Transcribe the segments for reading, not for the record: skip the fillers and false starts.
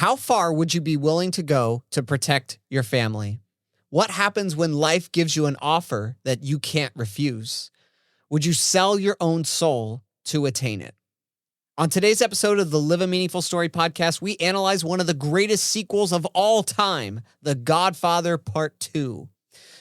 How far would you be willing to go to protect your family? What happens when life gives you an offer that you can't refuse? Would you sell your own soul to attain it? On today's episode of the Live a Meaningful Story podcast, we analyze one of the greatest sequels of all time, The Godfather Part II.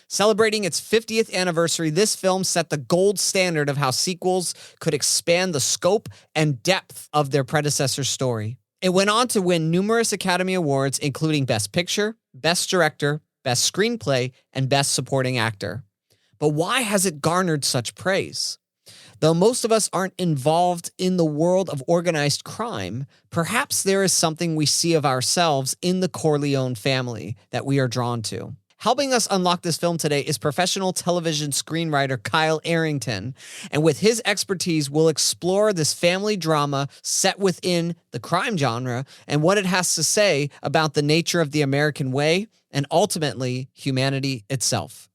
Celebrating its 50th anniversary, this film set the gold standard of how sequels could expand the scope and depth of their predecessor's story. It went on to win numerous Academy Awards, including Best Picture, Best Director, Best Screenplay, and Best Supporting Actor. But why has it garnered such praise? Though most of us aren't involved in the world of organized crime, perhaps there is something we see of ourselves in the Corleone family that we are drawn to. Helping us unlock this film today is professional television screenwriter Kyle Arrington. And with his expertise, we'll explore this family drama set within the crime genre and what it has to say about the nature of the American way and ultimately humanity itself.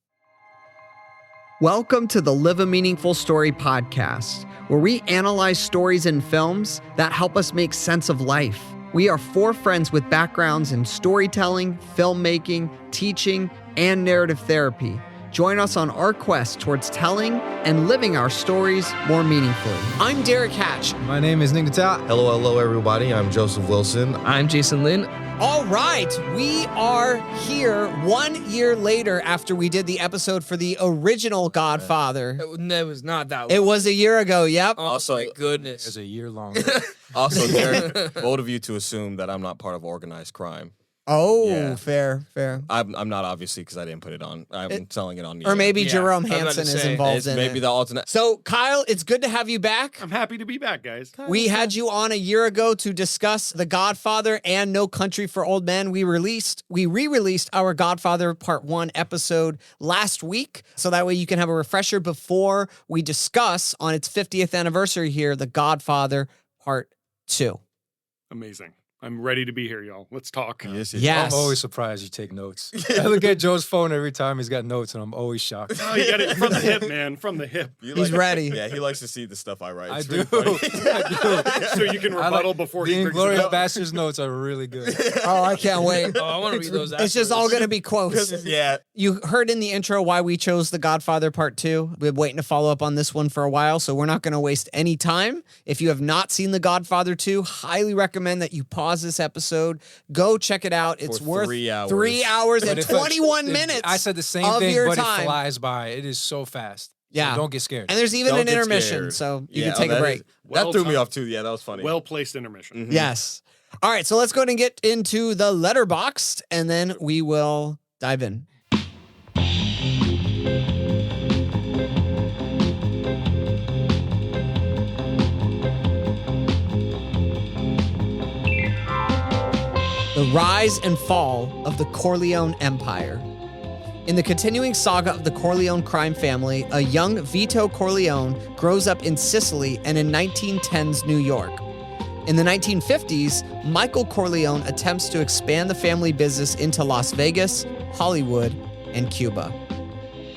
Welcome to the Live a Meaningful Story podcast, where we analyze stories and films that help us make sense of life. We are four friends with backgrounds in storytelling, filmmaking, teaching, and narrative therapy. Join us on our quest towards telling and living our stories more meaningfully. I'm Derek Hatch. My name is Nick Natal. Hello, everybody. I'm Joseph Wilson. I'm Jason Lynn. All right, we are here 1 year later after we did the episode for the original Godfather. It was not that long. It was a year ago, yep. Oh, Also, my goodness. It's a year longer. Also, Derek, bold of you to assume that I'm not part of organized crime. Oh, Yeah. fair. I'm not, obviously, because I didn't put it on. I'm selling it on the Or air. maybe Yeah, Jerome I was about Hansen to is say, involved It's in maybe it. the alternate. So, Kyle, it's good to have you back. I'm happy to be back, guys. We had you on a year ago to discuss The Godfather and No Country for Old Men. We re-released our Godfather Part 1 episode last week, so that way you can have a refresher before we discuss on its 50th anniversary here, The Godfather Part 2. Amazing. I'm ready to be here, y'all. Let's talk. Yes. Yes. I'm always surprised you take notes. I look at Joe's phone every time he's got notes, and I'm always shocked. Oh, you got it from the hip, man. From the hip. He's ready. Yeah, he likes to see the stuff I write. I It's do. really funny. I do. So you can rebuttal before The he brings it Inglorious up. Bastards notes are really good. Oh, I can't wait. Oh, I want to read those. It's just all going to be quotes. Yeah. You heard in the intro why we chose The Godfather Part 2. We've been waiting to follow up on this one for a while, so we're not going to waste any time. If you have not seen The Godfather 2, highly recommend that you pause this episode. Go check it out. It's For worth 3 hours. 3 hours But and if 21 minutes. I said the same of thing, your but time. it flies by. It is so fast. Yeah. So don't get scared. And there's even Don't an get intermission, scared. so you Yeah, can take a that break. is- Well that threw me timed. off, too. Yeah, that was funny. Well-placed intermission. Mhm. Yes. All right, so let's go ahead and get into the letterboxd, and then we will dive in. The rise and fall of the Corleone Empire. In the continuing saga of the Corleone crime family, a young Vito Corleone grows up in Sicily and in 1910s New York. In the 1950s, Michael Corleone attempts to expand the family business into Las Vegas, Hollywood, and Cuba.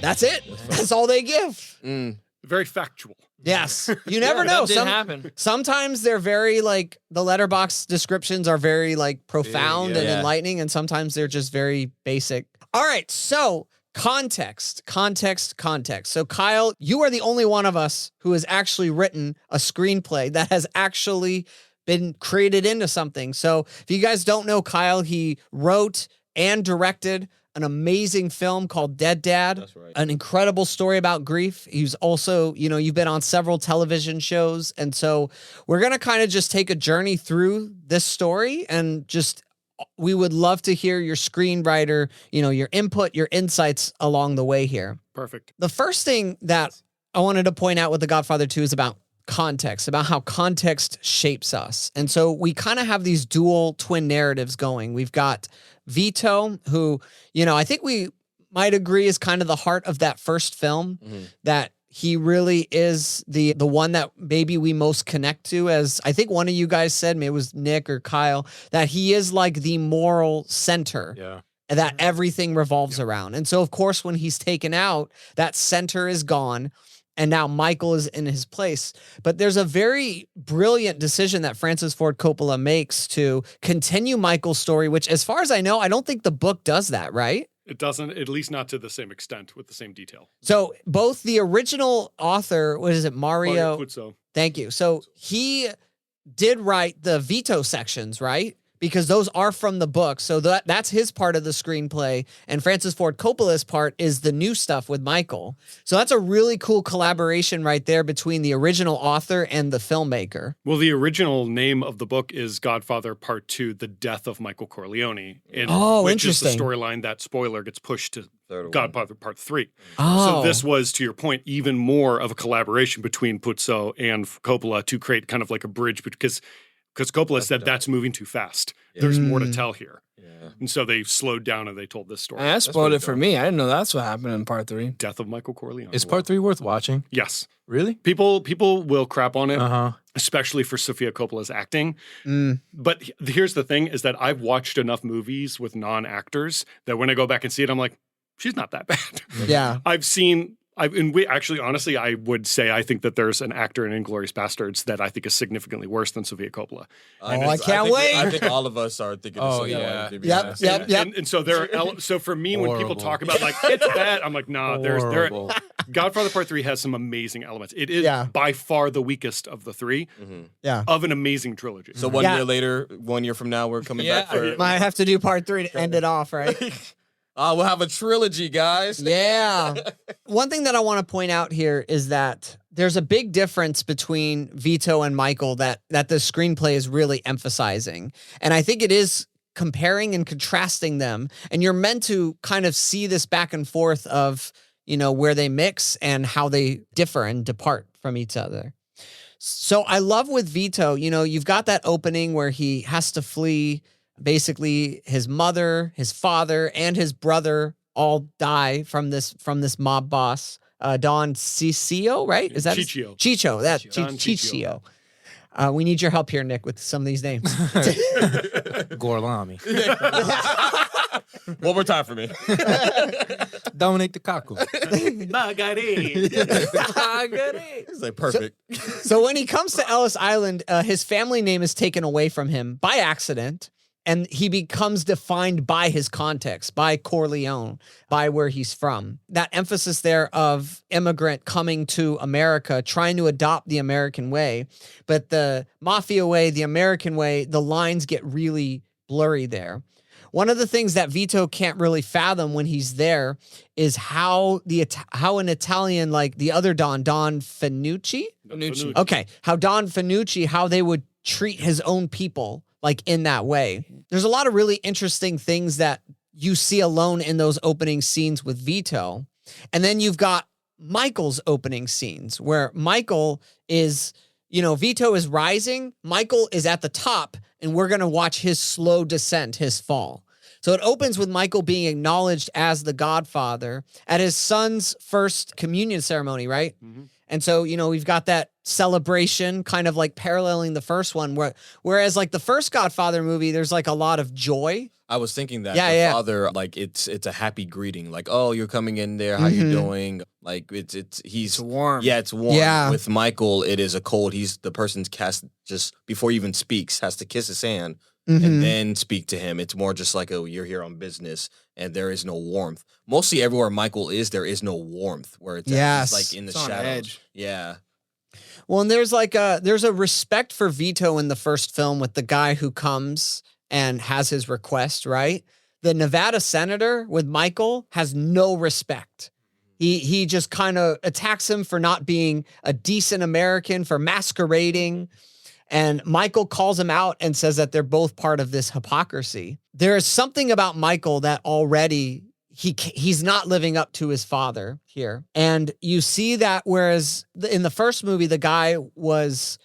That's it. That's all they give. Very factual. Yes. You never Yeah, know. that did happen. Sometimes they're very the letterbox descriptions are very profound and yeah. enlightening, and sometimes they're just very basic. All right, so context. So Kyle, you are the only one of us who has actually written a screenplay that has actually been created into something. So if you guys don't know Kyle, he wrote and directed an amazing film called Dead Dad. That's right. An incredible story about grief. He's also, you've been on several television shows. And so we're going to kind of just take a journey through this story and we would love to hear your screenwriter, your input, your insights along the way here. Perfect. The first thing that I wanted to point out with The Godfather 2 is about context, about how context shapes us. And so we kind of have these dual twin narratives going. We've got Vito, who, I think we might agree is kind of the heart of that first film, that he really is the one that maybe we most connect to, as I think one of you guys said, maybe it was Nick or Kyle, that he is like the moral center. Yeah. That everything revolves around. And so, of course, when he's taken out, that center is gone. and now Michael is in his place. But there's a very brilliant decision that Francis Ford Coppola makes to continue Michael's story, which, as far as I know, I don't think the book does that, right? It doesn't, at least not to the same extent with the same detail. So both the original author, what is it, Mario Puzo. Thank you. So he did write the veto sections, right? Because those are from the book. So that's his part of the screenplay. And Francis Ford Coppola's part is the new stuff with Michael. So that's a really cool collaboration right there between the original author and the filmmaker. Well, the original name of the book is Godfather Part II, The Death of Michael Corleone. And which interesting. is the storyline that, spoiler, gets pushed to Godfather Part 3. Oh. So this was, to your point, even more of a collaboration between Puzo and Coppola to create kind of like a bridge, because Coppola said that's moving too fast. There's more to tell here. Yeah. And so they slowed down and they told this story. And that spoiled it for me. I didn't know that's what happened in part 3. Death of Michael Corleone. Is part 3 worth watching? Yes. Really? People will crap on it, especially for Sofia Coppola's acting. But here's the thing, is that I've watched enough movies with non-actors that when I go back and see it, I'm like, she's not that bad. Yeah. Honestly, I would say I think that there's an actor in Inglourious Bastards that I think is significantly worse than Sofia Coppola. I can't wait. I think all of us are thinking the same way, to be honest. Yep. And so so for me, when people talk about like it's bad, I'm like, nah. Godfather Part 3 has some amazing elements. It is by far the weakest of the three. Of an amazing trilogy. So 1 year later, 1 year from now, we're coming back for. Might have to do part 3 to end it off, right? We'll have a trilogy, guys. Yeah. One thing that I want to point out here is that there's a big difference between Vito and Michael that the screenplay is really emphasizing. And I think it is comparing and contrasting them. And you're meant to kind of see this back and forth of, where they mix and how they differ and depart from each other. So I love with Vito, you've got that opening where he has to flee. Basically, his mother, his father, and his brother all die from this mob boss, Don Ciccio, right? Is that Ciccio? Chicho. That Don Ciccio. We need your help here, Nick, with some of these names. Gorlami. One more time for me. Dominic DeCaco. It's like perfect. So when he comes to Ellis Island, his family name is taken away from him by accident. And he becomes defined by his context, by Corleone, by where he's from. That emphasis there of immigrant coming to America, trying to adopt the American way. But the mafia way, the American way, the lines get really blurry there. One of the things that Vito can't really fathom when he's there is how an Italian, like the other Don Fanucci? Okay, how Don Fanucci, how they would treat his own people like in that way. There's a lot of really interesting things that you see alone in those opening scenes with Vito. And then you've got Michael's opening scenes where Michael is, Vito is rising, Michael is at the top, and we're going to watch his slow descent, his fall. So it opens with Michael being acknowledged as the Godfather at his son's first communion ceremony, right? Mm-hmm. And so, we've got that celebration kind of like paralleling the first one, whereas like the first Godfather movie, there's like a lot of joy. I was thinking that the father, like it's a happy greeting, like, oh, you're coming in there, how you doing? Like he's warm. Yeah, it's warm. Yeah. With Michael, it is a cold. He's the person's cast just before he even speaks, has to kiss his hand and then speak to him. It's more just like, oh, you're here on business, and there is no warmth. Mostly everywhere Michael is, there is no warmth where it's at. He's like in the shadows. Edge. Yeah. Well, and there's a respect for Vito in the first film with the guy who comes and has his request, right? The Nevada senator with Michael has no respect. He just kind of attacks him for not being a decent American, for masquerading. And Michael calls him out and says that they're both part of this hypocrisy. There is something about Michael that already he's not living up to his father here. And you see that whereas in the first movie, the guy was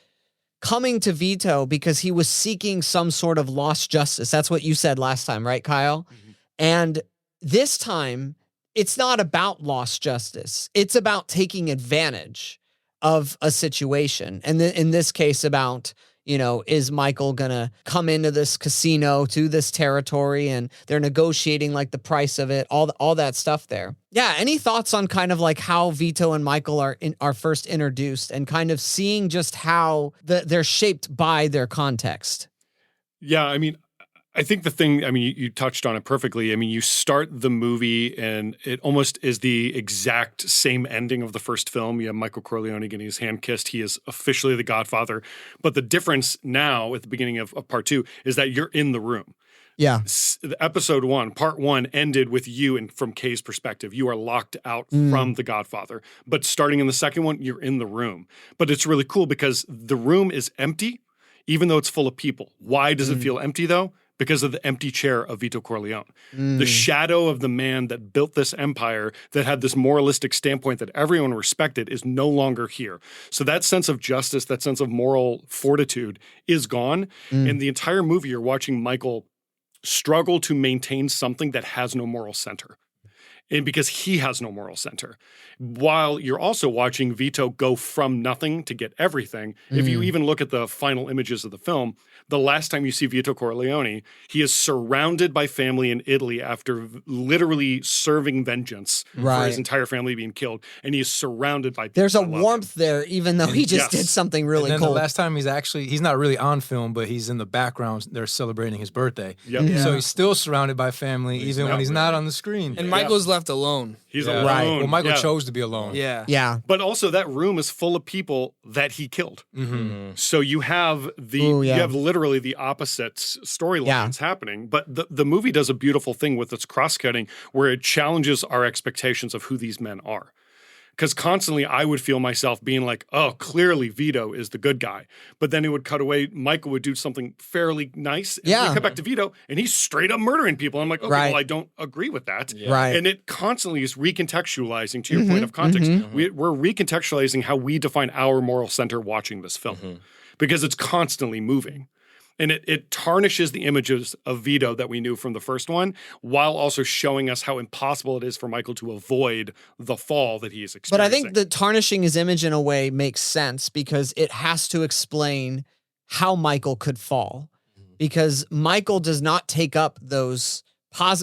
coming to Vito because he was seeking some sort of lost justice. That's what you said last time, right, Kyle? Mm-hmm. And this time, it's not about lost justice. It's about taking advantage of a situation. And in this case, about, is Michael gonna come into this casino to this territory, and they're negotiating like the price of it, all that stuff there. Yeah, any thoughts on kind of like how Vito and Michael are first introduced, and kind of seeing just how they're shaped by their context? Yeah, I mean, I think the thing, you touched on it perfectly. I mean, you start the movie and it almost is the exact same ending of the first film. You have Michael Corleone getting his hand kissed. He is officially the Godfather. But the difference now at the beginning of part 2 is that you're in the room. Yeah. Episode 1, part 1 ended with you and from Kay's perspective. You are locked out from the Godfather. But starting in the second one, you're in the room. But it's really cool because the room is empty, even though it's full of people. Why does it feel empty though? Because of the empty chair of Vito Corleone. The shadow of the man that built this empire, that had this moralistic standpoint that everyone respected, is no longer here. So that sense of justice, that sense of moral fortitude is gone. And the entire movie, you're watching Michael struggle to maintain something that has no moral center. And because he has no moral center. While you're also watching Vito go from nothing to get everything. If you even look at the final images of the film, the last time you see Vito Corleone, he is surrounded by family in Italy after literally serving vengeance for his entire family being killed. And he is surrounded by people. There's a warmth there, even though he just did something really and then cool. The last time he's not really on film, but he's in the background. They're celebrating his birthday. Yep. So he's still surrounded by family, even when he's not on the screen. And Michael's left alone. He's alone. Right. Well, Michael chose to be alone. Yeah. But also that room is full of people that he killed. So you have you have literally the opposite storylines happening. But the movie does a beautiful thing with its cross-cutting where it challenges our expectations of who these men are. Because constantly I would feel myself being like, oh, clearly Vito is the good guy. But then it would cut away. Michael would do something fairly nice. And we cut back to Vito, and he's straight up murdering people. I'm like, okay, well, I don't agree with that. Right. And it constantly is recontextualizing, to your point of context. We're recontextualizing how we define our moral center watching this film. Because it's constantly moving. And it tarnishes the images of Vito that we knew from the first one, while also showing us how impossible it is for Michael to avoid the fall that he is experiencing. But I think the tarnishing his image in a way makes sense because it has to explain how Michael could fall. Because Michael does not take up those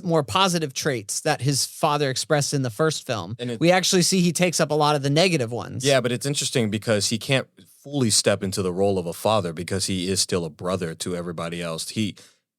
more positive traits that his father expressed in the first film. And we actually see he takes up a lot of the negative ones. Yeah, but it's interesting because he can't fully step into the role of a father because he is still a brother to everybody else.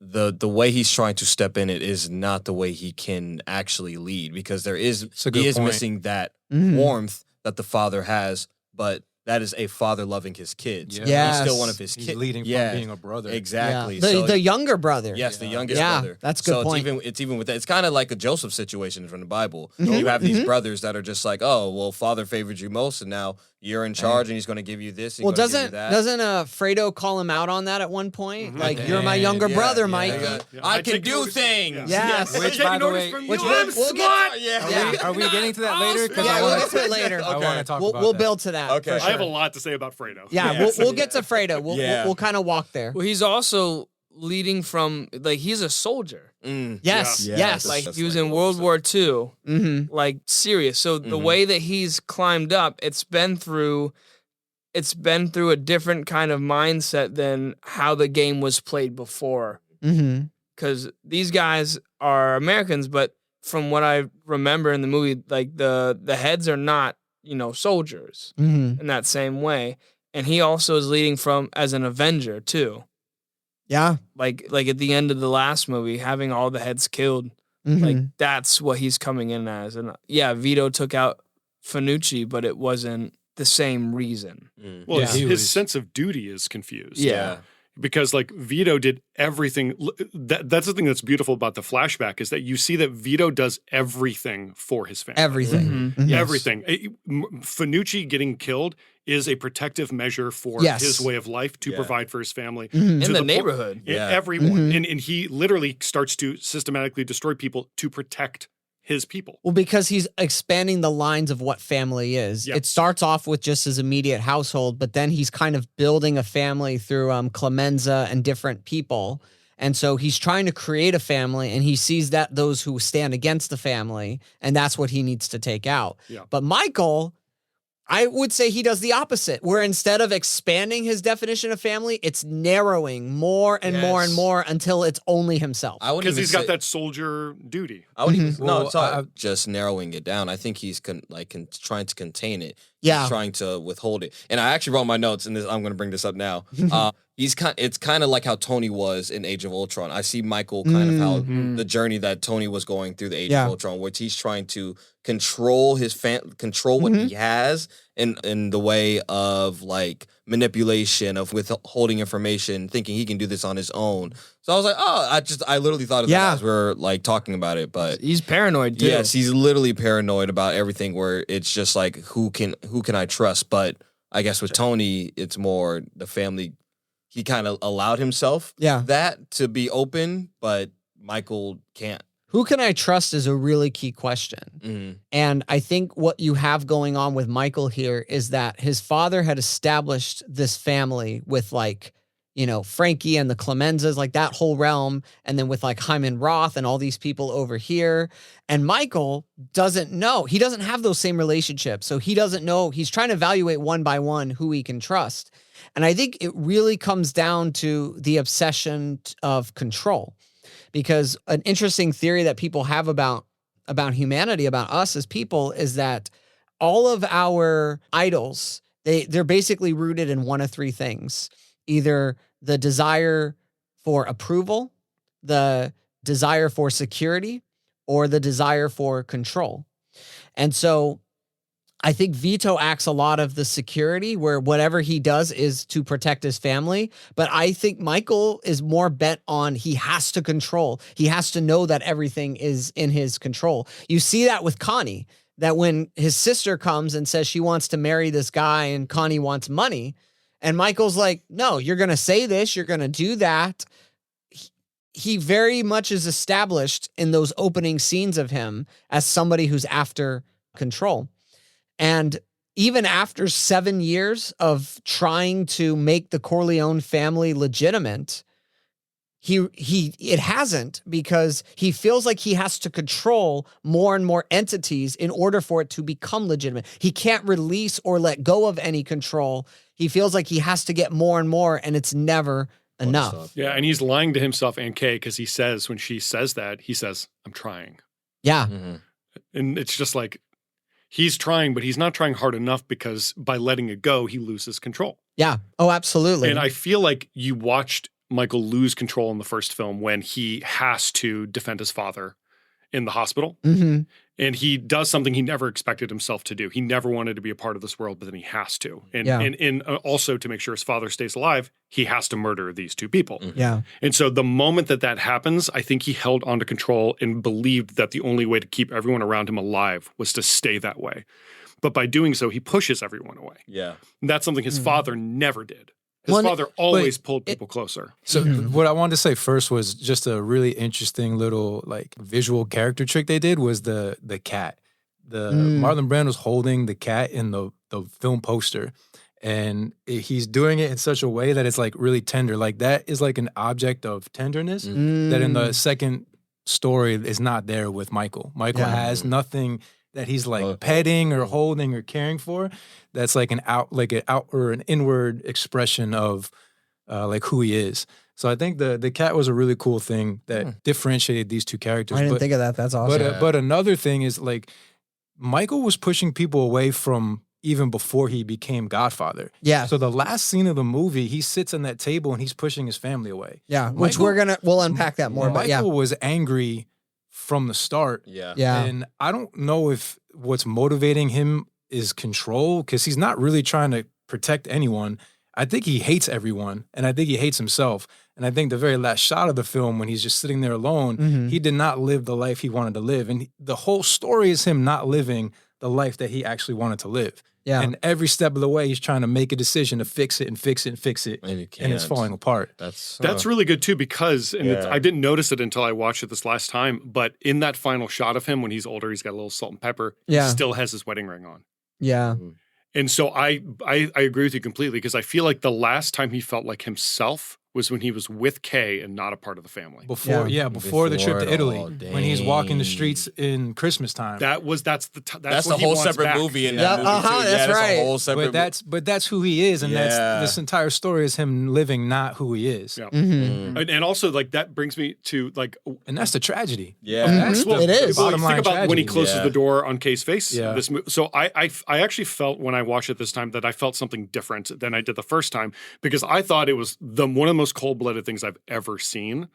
The way he's trying to step in it is not the way he can actually lead because he is missing that warmth that the father has, but that is a father loving his kids. Yes. He's still one of his kids. He's leading from being a brother. Exactly. Yeah. The younger brother. Yes, the youngest brother. That's a good point. It's even with that. It's kind of like a Joseph situation from the Bible. You have these brothers that are just like, oh, well, father favored you most, and now you're in charge, and he's going to give you this. And doesn't Fredo call him out on that at one point? Like, you're my younger brother, Mike. I can do things. Yes. Which, by the way, we'll get. Are we getting to that later? Yeah, we'll get to it later. I want to talk about We'll that. build to that. Okay. I have a lot to say about Fredo. Yeah, we'll get to Fredo. We'll kind of walk there. Well, he's also leading from, like, he's a soldier. Yes. Like, he was in World War II. Like, serious. So the way that he's climbed up, it's been through a different kind of mindset than how the game was played before. Because these guys are Americans, but from what I remember in the movie, like, the heads are not, soldiers in that same way. And he also is leading from as an Avenger too. Yeah. Like at the end of the last movie, having all the heads killed. Like, that's what he's coming in as. And Vito took out Fanucci, but it wasn't the same reason. Well, his sense of duty is confused. Yeah. Because, like, Vito did everything. That's the thing that's beautiful about the flashback is that you see that Vito does everything for his family. Everything. Everything. Fanucci getting killed is a protective measure for his way of life to provide for his family. In the neighborhood. Everyone. And he literally starts to systematically destroy people to protect his people. Well, because he's expanding the lines of what family is. Yep. It starts off with just his immediate household, but then he's kind of building a family through Clemenza and different people. And so he's trying to create a family, and he sees that those who stand against the family, and that's what he needs to take out. Yeah. But Michael, I would say he does the opposite, where instead of expanding his definition of family, it's narrowing more and more and more until it's only himself. Because he's got that soldier duty. I wouldn't even, no, it's not just narrowing it down. I think he's trying to contain it. Yeah. He's trying to withhold it. And I actually wrote my notes, and I'm going to bring this up now. It's kind of like how Tony was in Age of Ultron. I see Michael kind of how the journey that Tony was going through the Age of Ultron, which he's trying to control control what he has in the way of like manipulation, of withholding information, thinking he can do this on his own. So I was like, I literally thought of that as we were like talking about it, but he's paranoid too. Yes, he's literally paranoid about everything, where it's just like, who can I trust? But I guess with Tony, it's more the family. He kind of allowed himself that to be open, but Michael can't. Who can I trust is a really key question. And I think what you have going on with Michael here is that his father had established this family with like, you know, Frankie and the Clemenzas, like that whole realm. And then with like Hyman Roth and all these people over here. And Michael doesn't know. He doesn't have those same relationships. So he doesn't know. He's trying to evaluate one by one who he can trust. And I think it really comes down to the obsession of control. Because an interesting theory that people have about humanity, about us as people, is that all of our idols, they're basically rooted in one of three things. Either the desire for approval, the desire for security, or the desire for control. And so I think Vito acts a lot of the security, where whatever he does is to protect his family. But I think Michael is more bent on he has to control. He has to know that everything is in his control. You see that with Connie, that when his sister comes and says she wants to marry this guy and Connie wants money, and Michael's like, no, you're going to say this, you're going to do that. He very much is established in those opening scenes of him as somebody who's after control. And even after 7 years of trying to make the Corleone family legitimate, it hasn't, because he feels like he has to control more and more entities in order for it to become legitimate. He can't release or let go of any control. He feels like he has to get more and more, and it's never enough. Yeah, and he's lying to himself and Kay, because he says, when she says that, he says, I'm trying. Yeah. And it's just like, he's trying, but he's not trying hard enough, because by letting it go, he loses control. Yeah. Oh, absolutely. And I feel like you watched Michael lose control in the first film when he has to defend his father in the hospital. And he does something he never expected himself to do. He never wanted to be a part of this world, but then he has to. And also to make sure his father stays alive, he has to murder these two people. Yeah. And so the moment that happens, I think he held onto control and believed that the only way to keep everyone around him alive was to stay that way. But by doing so, he pushes everyone away. Yeah. And that's something his father never did. His father always pulled people closer. So what I wanted to say first was just a really interesting little like visual character trick they did was the cat. Marlon Brando was holding the cat in the film poster, and he's doing it in such a way that it's like really tender. Like that is like an object of tenderness that in the second story is not there with Michael. Michael has nothing that he's like petting or holding or caring for. That's like an inward expression of like who he is. So I think the cat was a really cool thing that differentiated these two characters. I didn't think of that. That's awesome. But another thing is like Michael was pushing people away from even before he became Godfather. Yeah. So the last scene of the movie, he sits on that table and he's pushing his family away. Yeah. Which we'll unpack that more. Michael was angry from the start. Yeah. And I don't know if what's motivating him is control, because he's not really trying to protect anyone. I think he hates everyone, and I think he hates himself. And I think the very last shot of the film, when he's just sitting there alone, he did not live the life he wanted to live. And the whole story is him not living the life that he actually wanted to live. Yeah. And every step of the way, he's trying to make a decision to fix it and fix it and fix it. And it's falling apart. That's really good too, because I didn't notice it until I watched it this last time, but in that final shot of him when he's older, he's got a little salt and pepper. He still has his wedding ring on. Yeah. And so I agree with you completely, because I feel like the last time he felt like himself was when he was with Kay and not a part of the family. Before the trip to Italy, when he's walking the streets in Christmas time. That's the whole separate back. movie in that movie too. That's right. A whole separate but that's who he is, and that's this entire story is him living not who he is. Yeah. And also like that brings me to like, and that's the tragedy. Yeah, That's it is. Well, Bottom think line about tragedy. when he closes the door on Kay's face. Yeah. So I actually felt when I watched it this time that I felt something different than I did the first time, because I thought it was one of the most cold-blooded things I've ever seen.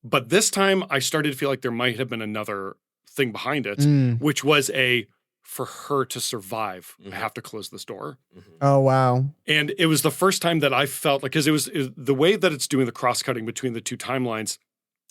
But this time I started to feel like there might have been another thing behind it, which was for her to survive, I have to close this door. Oh, wow. And it was the first time that I felt like, because it was the way that it's doing the cross-cutting between the two timelines,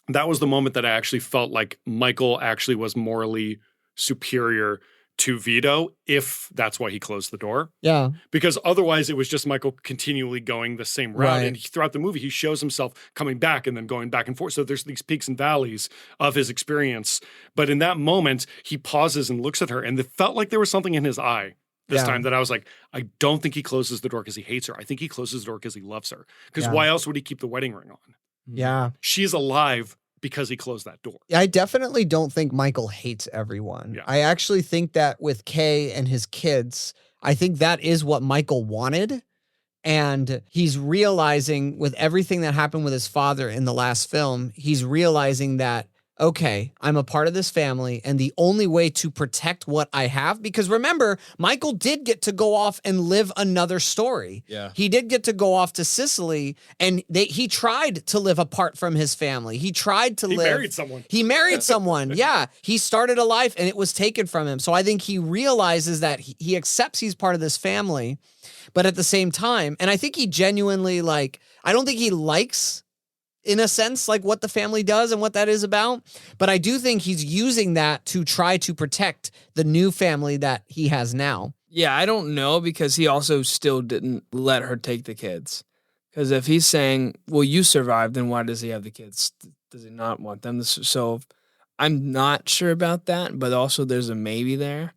that was the moment that I actually felt like Michael actually was morally superior to Vito, if that's why he closed the door. Yeah. Because otherwise it was just Michael continually going the same route. Right. And throughout the movie, he shows himself coming back and then going back and forth. So there's these peaks and valleys of his experience. But in that moment, he pauses and looks at her, and it felt like there was something in his eye this time that I was like, I don't think he closes the door because he hates her. I think he closes the door because he loves her. Because why else would he keep the wedding ring on? Yeah. She's alive because he closed that door. I definitely don't think Michael hates everyone. Yeah. I actually think that with Kay and his kids, I think that is what Michael wanted. And he's realizing with everything that happened with his father in the last film, he's realizing that, okay, I'm a part of this family, and the only way to protect what I have, because remember, Michael did get to go off and live another story. Yeah. He did get to go off to Sicily, and he tried to live apart from his family. He tried to live. He married someone. He married someone. Yeah. He started a life and it was taken from him. So I think he realizes that he accepts he's part of this family, but at the same time, and I think he genuinely I don't think he likes, in a sense, like what the family does and what that is about. But I do think he's using that to try to protect the new family that he has now. Yeah, I don't know, because he also still didn't let her take the kids. Because if he's saying, well, you survived, then why does he have the kids? Does he not want them? So I'm not sure about that, but also there's a maybe there.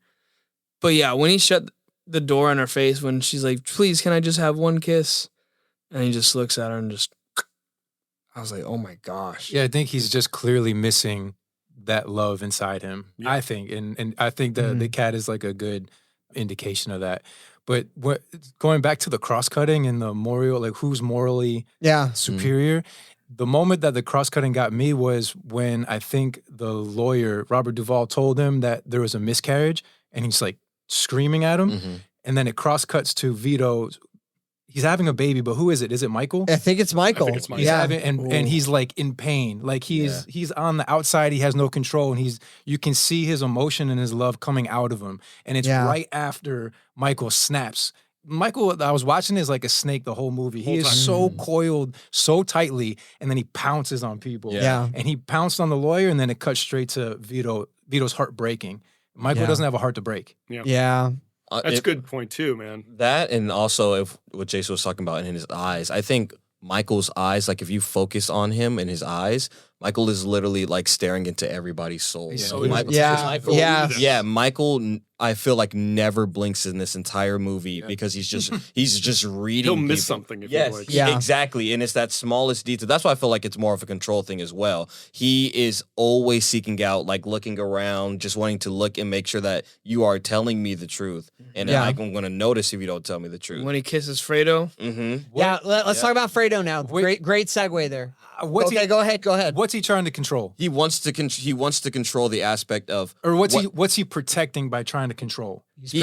But yeah, when he shut the door on her face, when she's like, please, can I just have one kiss? And he just looks at her and just... I was like, oh my gosh. Yeah, I think he's just clearly missing that love inside him. Yeah. I think, and I think the cat is like a good indication of that. But going back to the cross-cutting and the moral, like who's morally superior, the moment that the cross-cutting got me was when I think the lawyer, Robert Duvall, told him that there was a miscarriage, and he's like screaming at him. And then it cross-cuts to Vito. He's having a baby, but who is it? Is it Michael? I think it's Michael. He's having, and he's like in pain. Like he's on the outside. He has no control, and you can see his emotion and his love coming out of him. And it's right after Michael snaps. Michael, I was watching is like a snake the whole movie. He is so coiled so tightly, and then he pounces on people. Yeah. And he pounced on the lawyer, and then it cuts straight to Vito's heart breaking. Michael doesn't have a heart to break. Yeah. That's a good point too, man. That, and also if what Jason was talking about in his eyes, I think Michael's eyes, like if you focus on him in his eyes, Michael is literally like staring into everybody's soul. Michael, I feel like never blinks in this entire movie because he's just reading. He'll miss people. something if he Yes, blinks. yeah, exactly. And it's that smallest detail. That's why I feel like it's more of a control thing as well. He is always seeking out, like looking around, just wanting to look and make sure that you are telling me the truth. And I'm going to notice if you don't tell me the truth. When he kisses Fredo. Yeah, let's talk about Fredo now. Great segue there. Go ahead. What's he trying to control? He wants to control the aspect of, or what's he protecting by trying to control? He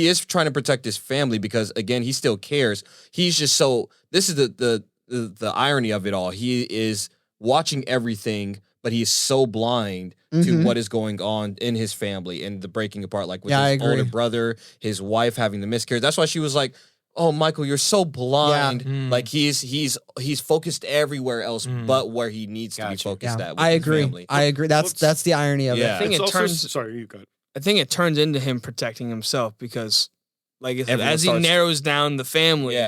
is trying to protect his family because again he still cares. He's just so. This is the irony of it all. He is watching everything, but he is so blind to what is going on in his family and the breaking apart. Like with his older brother, his wife having the miscarriage. That's why she was like, oh, Michael, you're so blind. Yeah. Like he's focused everywhere else but where he needs to be focused at. With I agree. His family. I agree. That's the irony of it. I think it turns. Sorry, you go ahead. I think it turns into him protecting himself because, like, as he narrows down the family,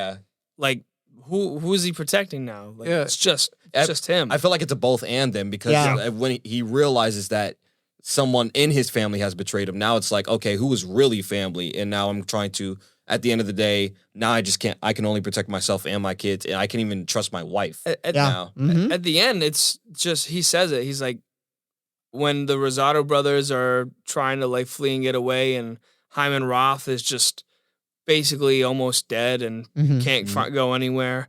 like who is he protecting now? Like, it's just him. I feel like it's a both and them because when he realizes that someone in his family has betrayed him, now it's like, okay, who is really family? And now I'm trying to at the end of the day, now I just can't. I can only protect myself and my kids, and I can't even trust my wife. Now. At the end, it's just he says it. He's like, when the Rosado brothers are trying to like flee and get away, and Hyman Roth is just basically almost dead and can't go anywhere,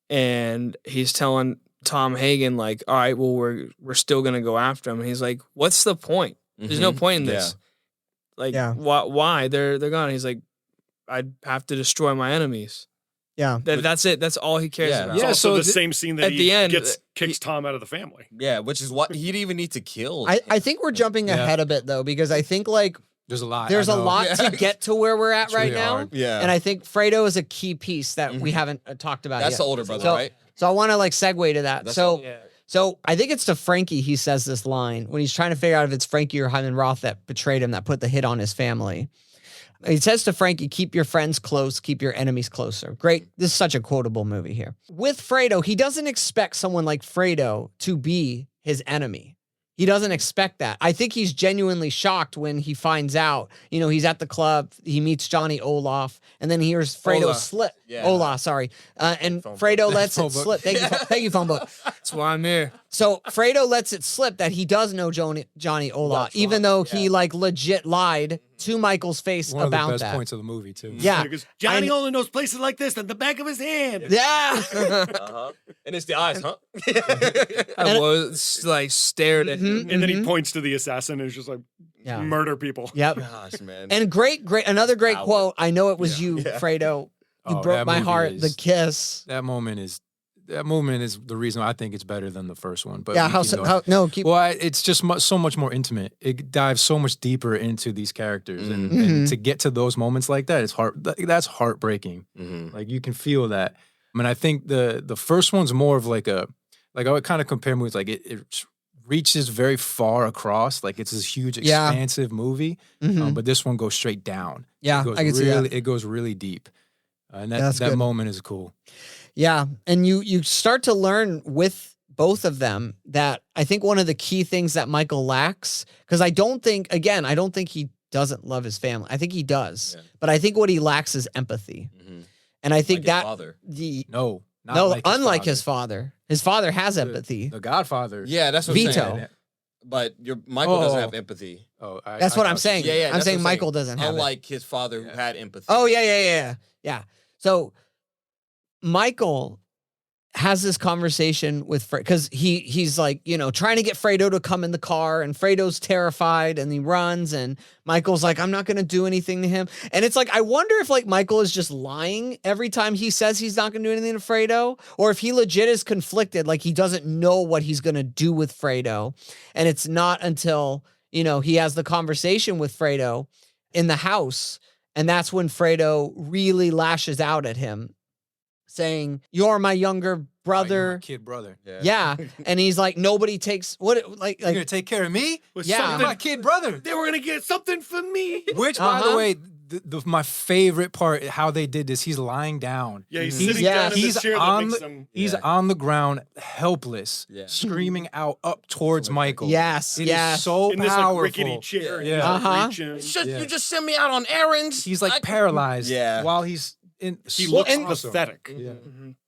and he's telling Tom Hagen like, all right, well we're still gonna go after him. And he's like, what's the point? There's no point in this. Like, why? They're gone. He's like, I'd have to destroy my enemies. Yeah. That's it. That's all he cares about. It's also the same scene that at the end, kicks Tom out of the family. Yeah, which is what he'd even need to kill. I think we're jumping ahead a bit, though, because I think, like, there's a lot to get to where we're at right now. Hard. Yeah. And I think Fredo is a key piece that we haven't talked about That's yet. the older brother, right? So I want to, like, segue to that. So I think it's to Frankie he says this line when he's trying to figure out if it's Frankie or Hyman Roth that betrayed him, that put the hit on his family. He says to Frankie, keep your friends close, keep your enemies closer. Great. This is such a quotable movie here. With Fredo, he doesn't expect someone like Fredo to be his enemy. He doesn't expect that. I think he's genuinely shocked when he finds out, he's at the club, he meets Johnny Olaf, and then he hears Fredo slip. Yeah. Olaf, sorry. And Fredo lets it slip. Thank you, phone book. That's why I'm here. So Fredo lets it slip that he does know Johnny Olaf, even though he like legit lied to Michael's face One about of the best that. points of the movie too. Yeah. Because Johnny only knows places like this on the back of his hand. Yeah. And it's the eyes, huh? I was like stared at him. And then he points to the assassin and is just like, murder people. Yep. Gosh, man. And another great quote. I know it was you, Fredo. You broke my heart. The kiss. That moment is the reason I think it's better than the first one. But it's just so much more intimate. It dives so much deeper into these characters, and to get to those moments like that, that's heartbreaking. Like you can feel that. I mean, I think the first one's more of like I would kind of compare movies like it reaches very far across, like it's this huge expansive movie, but this one goes straight down. Yeah, I can see that. It goes really deep, and that moment is cool. Yeah, and you start to learn with both of them that I think one of the key things that Michael lacks, because I don't think he doesn't love his family. I think he does, but I think what he lacks is empathy. And I think like unlike his father. His father has empathy. The Godfather. Yeah, that's what I'm saying. But Michael doesn't have empathy. That's what I'm saying. Yeah, I'm saying Michael doesn't have Unlike his father who had empathy. Oh, yeah. So Michael has this conversation with because he's like, trying to get Fredo to come in the car, and Fredo's terrified and he runs, and Michael's like, I'm not going to do anything to him. And it's like, I wonder if like Michael is just lying every time he says he's not going to do anything to Fredo, or if he legit is conflicted, like he doesn't know what he's going to do with Fredo. And it's not until, he has the conversation with Fredo in the house, and that's when Fredo really lashes out at him, saying, "You're my younger brother, you're my kid brother." Yeah. And he's like, nobody takes you're gonna take care of me? Yeah, my kid brother. They were gonna get something from me. Which, by the way, my favorite part, how they did this, he's lying down. Yeah, he's sitting down in the chair that makes him. He's on the ground, helpless, screaming out up towards Michael. Yes, it is so in powerful. This rickety chair. You just send me out on errands. He's like paralyzed. While he's. He looks pathetic.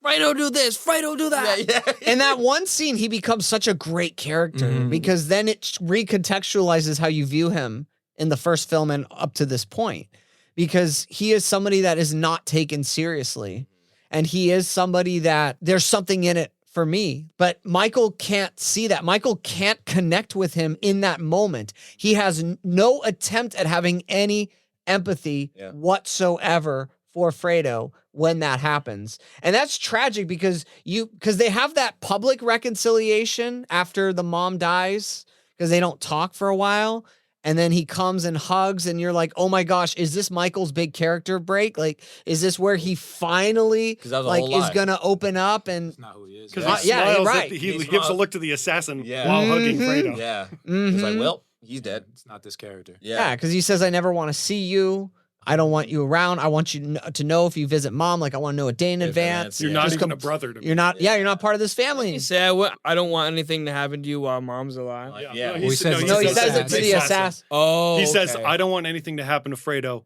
Fredo do this, Fredo do that. In that one scene, he becomes such a great character because then it recontextualizes how you view him in the first film and up to this point. Because he is somebody that is not taken seriously. And he is somebody that there's something in it for me. But Michael can't see that. Michael can't connect with him in that moment. He has no attempt at having any empathy whatsoever for Fredo when that happens. And that's tragic because they have that public reconciliation after the mom dies, because they don't talk for a while. And then he comes and hugs, and you're like, oh my gosh, is this Michael's big character break? Like, is this where he finally is gonna open up? And that's not who he is. Because he gives a look to the assassin while hugging Fredo. Yeah. He's like, well, he's dead. It's not this character. Yeah, because he says, I never want to see you. I don't want you around. I want you to know if you visit mom. Like, I want to know a day in advance. You're not even a brother to me. You're not part of this family. He said, I don't want anything to happen to you while mom's alive. Yeah. He says it to the assassin. Oh, he says, I don't want anything to happen to Fredo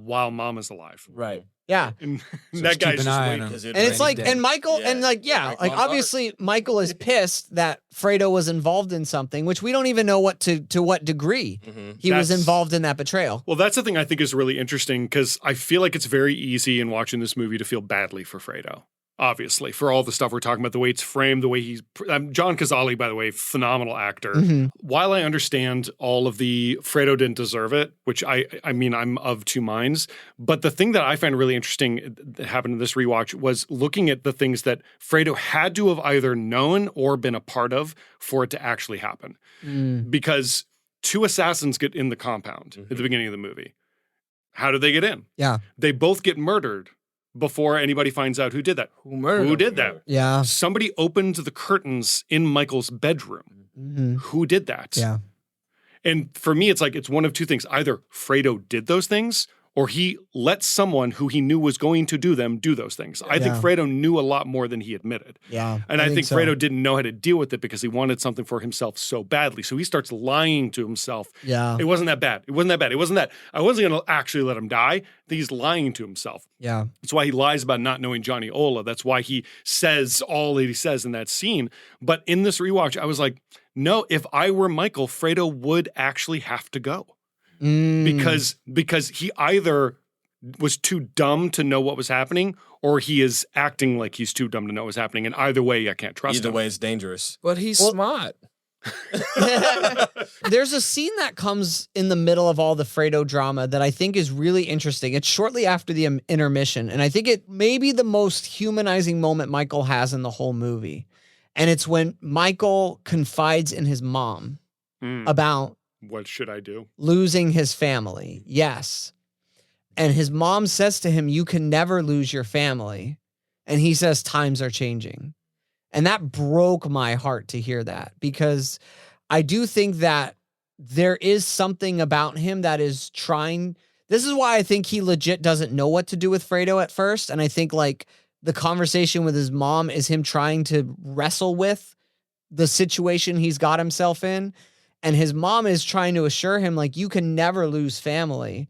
while mom is alive. Right. Yeah. And So that just keep guy's an just eye on waiting. him. Because it And it's rains like, dead. and Michael, Yeah. and like, yeah, Like like Mom's obviously Michael is pissed that Fredo was involved in something, which we don't even know what to what degree he was That's- involved in that betrayal. Well, that's the thing I think is really interesting because I feel like it's very easy in watching this movie to feel badly for Fredo. Obviously, for all the stuff we're talking about, the way it's framed, the way he's John Cazale, by the way, phenomenal actor. While I understand all of the Fredo didn't deserve it, which I mean, I'm of two minds. But the thing that I find really interesting that happened in this rewatch was looking at the things that Fredo had to have either known or been a part of for it to actually happen. Because two assassins get in the compound at the beginning of the movie. How did they get in? Yeah. They both get murdered before anybody finds out who did that. Who murdered Who him? did that? Yeah. Somebody opened the curtains in Michael's bedroom. Who did that? Yeah. And for me, it's like, it's one of two things. Either Fredo did those things or he let someone who he knew was going to do them do those things. I think Yeah. Fredo knew a lot more than he admitted. Yeah. And I think so. Fredo didn't know how to deal with it because he wanted something for himself so badly. So he starts lying to himself. Yeah. It wasn't that bad. It wasn't that bad. It wasn't that. I wasn't going to actually let him die. He's lying to himself. Yeah. That's why he lies about not knowing Johnny Ola. That's why he says all that he says in that scene. But in this rewatch, I was like, no, if I were Michael, Fredo would actually have to go. Because he either was too dumb to know what was happening or he is acting like he's too dumb to know what's happening. And either way, I can't trust Either him. way, it's dangerous. But he's smart. There's a scene that comes in the middle of all the Fredo drama that I think is really interesting. It's shortly after the intermission, and I think it may be the most humanizing moment Michael has in the whole movie. And it's when Michael confides in his mom about What should I do? losing his family. Yes. And his mom says to him, "You can never lose your family." And he says, "Times are changing." And that broke my heart to hear that, because I do think that there is something about him that is trying. This is why I think he legit doesn't know what to do with Fredo at first. And I think like the conversation with his mom is him trying to wrestle with the situation he's got himself in. And his mom is trying to assure him, like, you can never lose family.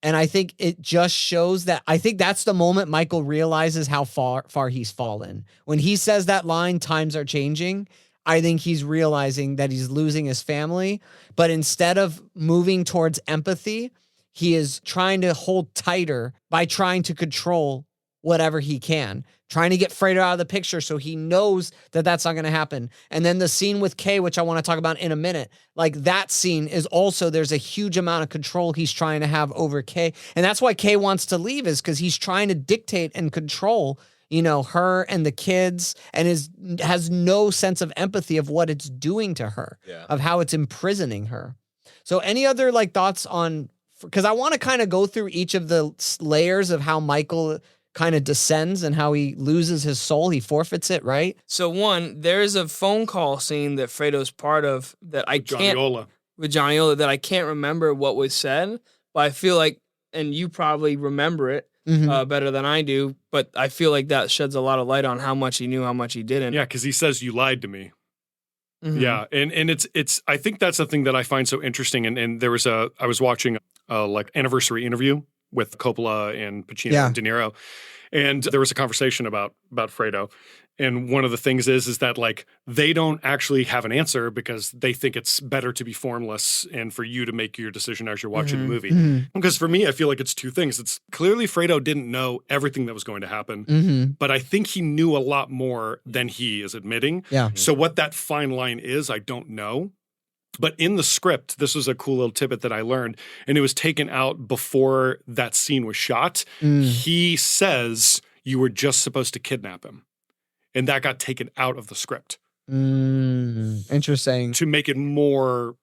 And I think it just shows that, I think that's the moment Michael realizes how far he's fallen. When he says that line, "Times are changing," I think he's realizing that he's losing his family. But instead of moving towards empathy, he is trying to hold tighter by trying to control whatever he can, trying to get Fredo out of the picture so he knows that that's not going to happen. And then the scene with Kay, which I want to talk about in a minute, like that scene is also, there's a huge amount of control he's trying to have over Kay. And that's why Kay wants to leave, is because he's trying to dictate and control, you know, her and the kids, and has no sense of empathy of what it's doing to her, of how it's imprisoning her. So any other like thoughts on, because I want to kind of go through each of the layers of how Michael kind of descends and how he loses his soul. He forfeits it, right? So one, there's a phone call scene that Fredo's part of that I Johnny can't Ola. with Johnny Ola that I can't remember what was said, but I feel like, and you probably remember it better than I do, but I feel like that sheds a lot of light on how much he knew, how much he didn't. Yeah, because he says, "You lied to me." Mhm. Yeah, and it's I think that's the thing that I find so interesting. And there was I was watching a like anniversary interview with Coppola and Pacino and De Niro, and there was a conversation about Fredo. And one of the things is that like they don't actually have an answer because they think it's better to be formless and for you to make your decision as you're watching the movie. Because for me, I feel like it's two things. It's clearly Fredo didn't know everything that was going to happen, but I think he knew a lot more than he is admitting. Yeah. So what that fine line is, I don't know. But in the script, this was a cool little tidbit that I learned, and it was taken out before that scene was shot. He says, "You were just supposed to kidnap him." And that got taken out of the script. Interesting. To make it more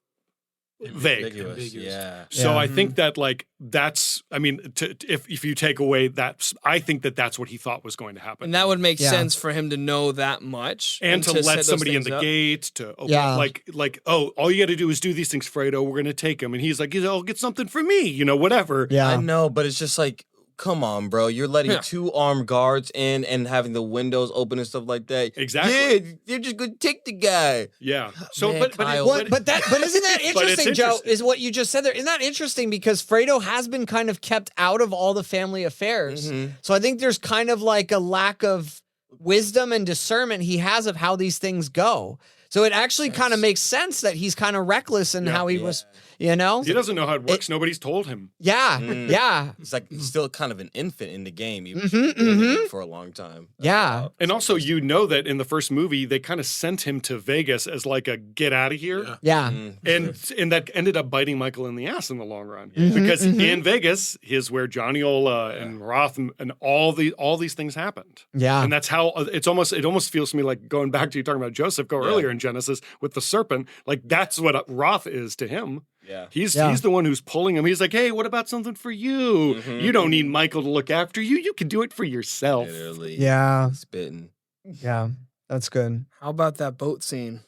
vague. Ambiguous. Yeah. So I think that like that's, I mean, if you take away that, I think that that's what he thought was going to happen. And that would make sense for him to know that much. And to set let those somebody in things the up. gate to open, like, oh, all you got to do is do these things, Fredo. We're going to take him. And he's like, I'll get something for me, whatever. Yeah. I know, but it's just like, come on, bro. You're letting 2 armed guards in and having the windows open and stuff like that. Exactly. Yeah, they're just going to take the guy. Yeah. So, Man, but Kyle. But isn't that interesting, Joe? interesting. Is what you just said there? Isn't that interesting? Because Fredo has been kind of kept out of all the family affairs. So I think there's kind of like a lack of wisdom and discernment he has of how these things go. So it actually kind of makes sense that he's kind of reckless in how he was, you know? He doesn't know how it works. Nobody's told him. Yeah, yeah. He's like he's still kind of an infant in the game, even though he's been in it for a long time. Yeah. And also, you know that in the first movie, they kind of sent him to Vegas as like a get out of here. Yeah. And that ended up biting Michael in the ass in the long run. Because in Vegas is where Johnny Ola and Roth and all these things happened. Yeah. And that's how it almost feels to me like going back to you talking about Joseph earlier in Genesis with the serpent. Like that's what Roth is to him. Yeah. He's the one who's pulling him. He's like, hey, what about something for you? You don't need Michael to look after you. You can do it for yourself. Literally. Yeah. Spitting. Yeah. That's good. How about that boat scene?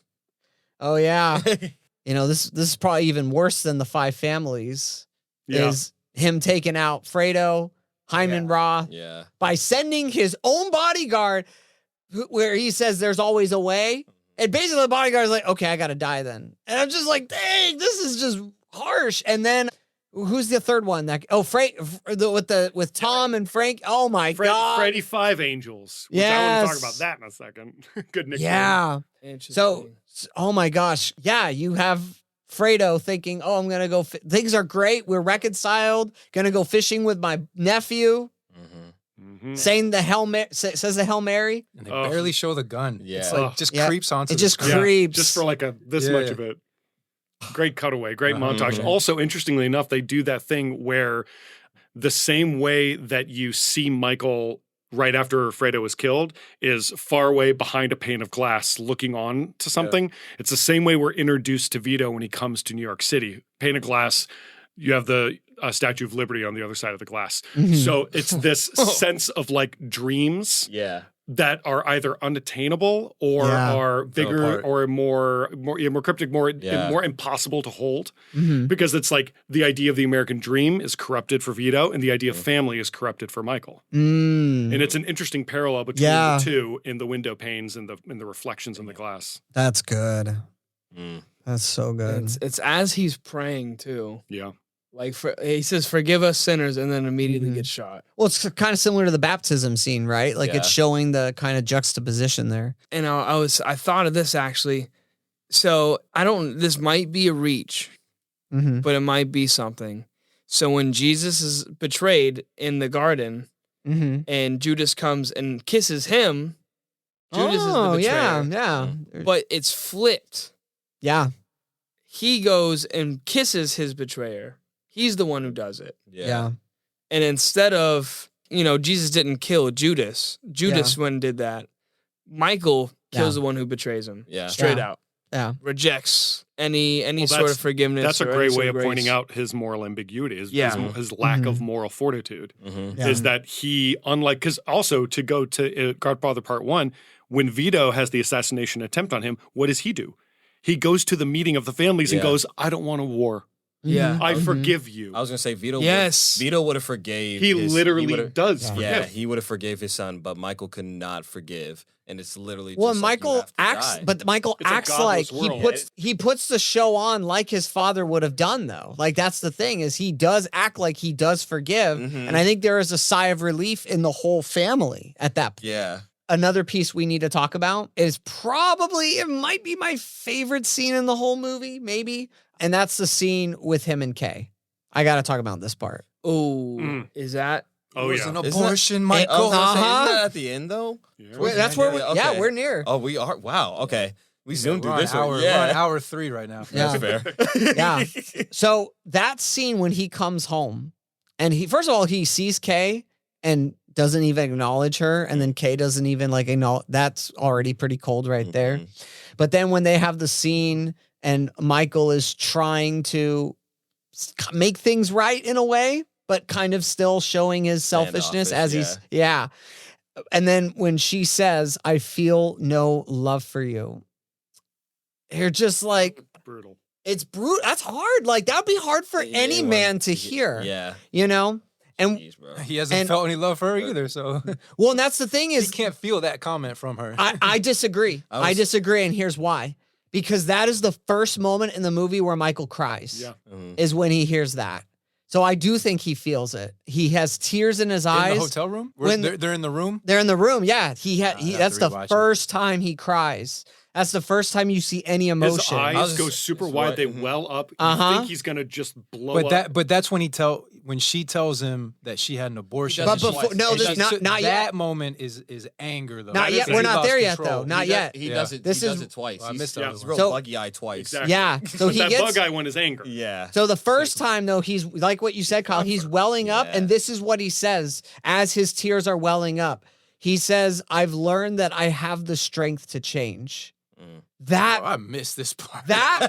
Oh, yeah. You know, this is probably even worse than the 5 families. Yeah. Is him taking out Fredo, Hyman Roth, by sending his own bodyguard, where he says there's always a way. And basically the bodyguard's like, okay, I got to die then. And I'm just like, dang, this is just harsh. And then who's the third one? With Tom and Frank. Oh my God. Freddy 5 Angels. Which I want to talk about that in a second. Good nickname. Yeah. So, oh my gosh. Yeah. You have Fredo thinking, oh, I'm going to go. Things are great. We're reconciled. Going to go fishing with my nephew. Saying says the Hail Mary. And they barely show the gun. Yeah. It's like just creeps onto it. Just the screen. creeps. Just for like this much of it. Great cutaway, great montage. Also, interestingly enough, they do that thing where the same way that you see Michael right after Fredo was killed is far away behind a pane of glass looking on to something. It's the same way we're introduced to Vito when he comes to New York City. Pane of glass, you have the Statue of Liberty on the other side of the glass. So it's this sense of like dreams that are either unattainable or are bigger or more cryptic, more impossible to hold. Because it's like the idea of the American dream is corrupted for Vito and the idea of family is corrupted for Michael. And it's an interesting parallel between the two in the window panes and the reflections in the glass. That's good. That's so good. It's as he's praying too. Yeah. Like he says, "Forgive us sinners," and then immediately gets shot. Well, it's kind of similar to the baptism scene, right? Like it's showing the kind of juxtaposition there. And I thought of this actually. So this might be a reach, but it might be something. So when Jesus is betrayed in the garden, and Judas comes and kisses him, Judas is the betrayer. Yeah. But it's flipped. Yeah. He goes and kisses his betrayer. He's the one who does it. Yeah. And instead of, Jesus didn't kill Judas. Judas when did that. Michael kills the one who betrays him. Yeah. Straight out. Yeah. Rejects any sort of forgiveness. That's a great way of pointing out his moral ambiguity, his lack of moral fortitude. Is that he, unlike, because also to go to Godfather Part 1, when Vito has the assassination attempt on him, what does he do? He goes to the meeting of the families and goes, I don't want a war. Yeah. I forgive you. I was going to say Vito would have forgave. He literally does forgive. Yeah, he would have forgave his son, but Michael could not forgive. And it's literally just Michael acts, but Michael acts like he puts the show on like his father would have done, though. Like that's the thing is he does act like he does forgive, and I think there is a sigh of relief in the whole family at that point. Yeah. Another piece we need to talk about is it might be my favorite scene in the whole movie, maybe, and that's the scene with him and Kay. I got to talk about this part. Oh, is that? Oh, yeah. An abortion, Michael. Isn't that at the end, though? Yeah. That's where we're near. Oh, we are? Wow. Okay. We zoomed through this one. We're on hour 3 right now. Yeah. That's fair. Yeah. So that scene when he comes home, and first of all, he sees Kay and doesn't even acknowledge her, and then Kay doesn't even acknowledge. That's already pretty cold right there. But then when they have the scene and Michael is trying to make things right in a way, but kind of still showing his selfishness as he's And then when she says, "I feel no love for you," you're just like, brutal. It's brutal. That's hard. Like that'd be hard for any man to hear. Yeah. And Jeez, bro. He hasn't felt any love for her either, so well, and that's the thing he is, can't feel that comment from her. I disagree. I disagree, and here's why. Because that is the first moment in the movie where Michael cries. Yeah. Is when he hears that. So I do think he feels it. He has tears in his eyes. In the hotel room? When They're in the room? They're in the room, yeah. That's the rewatch it. first time he cries. That's the first time you see any emotion. His eyes go super wide. They well up. You think he's gonna just blow up. But that's when she tells him that she had an abortion. But before, no, And this, not that yet. moment is anger though. Not yet. We're not there yet, though. Not yet. He does it. This He is- does it twice. I missed He's that real So- buggy eye twice. Exactly. Yeah. So But he that gets. bug eye one is anger. Yeah. So the first time though, he's like what you said, Kyle. He's welling up, and this is what he says as his tears are welling up. He says, "I've learned that I have the strength to change." That I missed this part. That-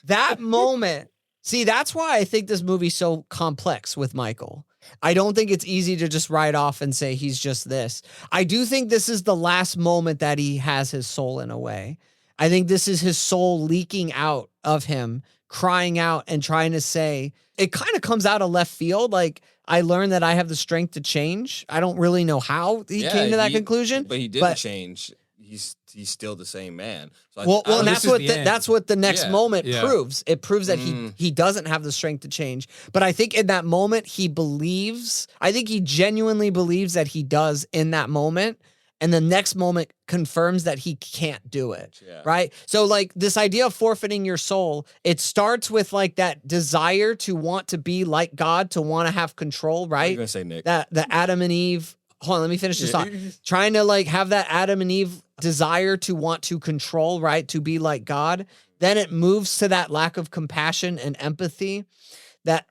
that moment. See, that's why I think this movie's so complex with Michael. I don't think it's easy to just write off and say he's just this. I do think this is the last moment that he has his soul in a way. I think this is his soul leaking out of him, crying out and trying to say, it kind of comes out of left field. Like, I learned that I have the strength to change. I don't really know how he came to that conclusion. But he didn't change. He's still the same man. So And that's what that's what the next moment Yeah. proves. It proves that he doesn't have the strength to change. But I think in that moment he believes. I think he genuinely believes that he does in that moment, and the next moment confirms that he can't do it. Yeah. Right? So like this idea of forfeiting your soul, it starts with like that desire to want to be like God, to want to have control. Right? What are you gonna say, Nick? That the Adam and Eve. Hold on, let me finish this thought. Trying to like have that Adam and Eve desire to want to control, right? To be like God. Then it moves to that lack of compassion and empathy.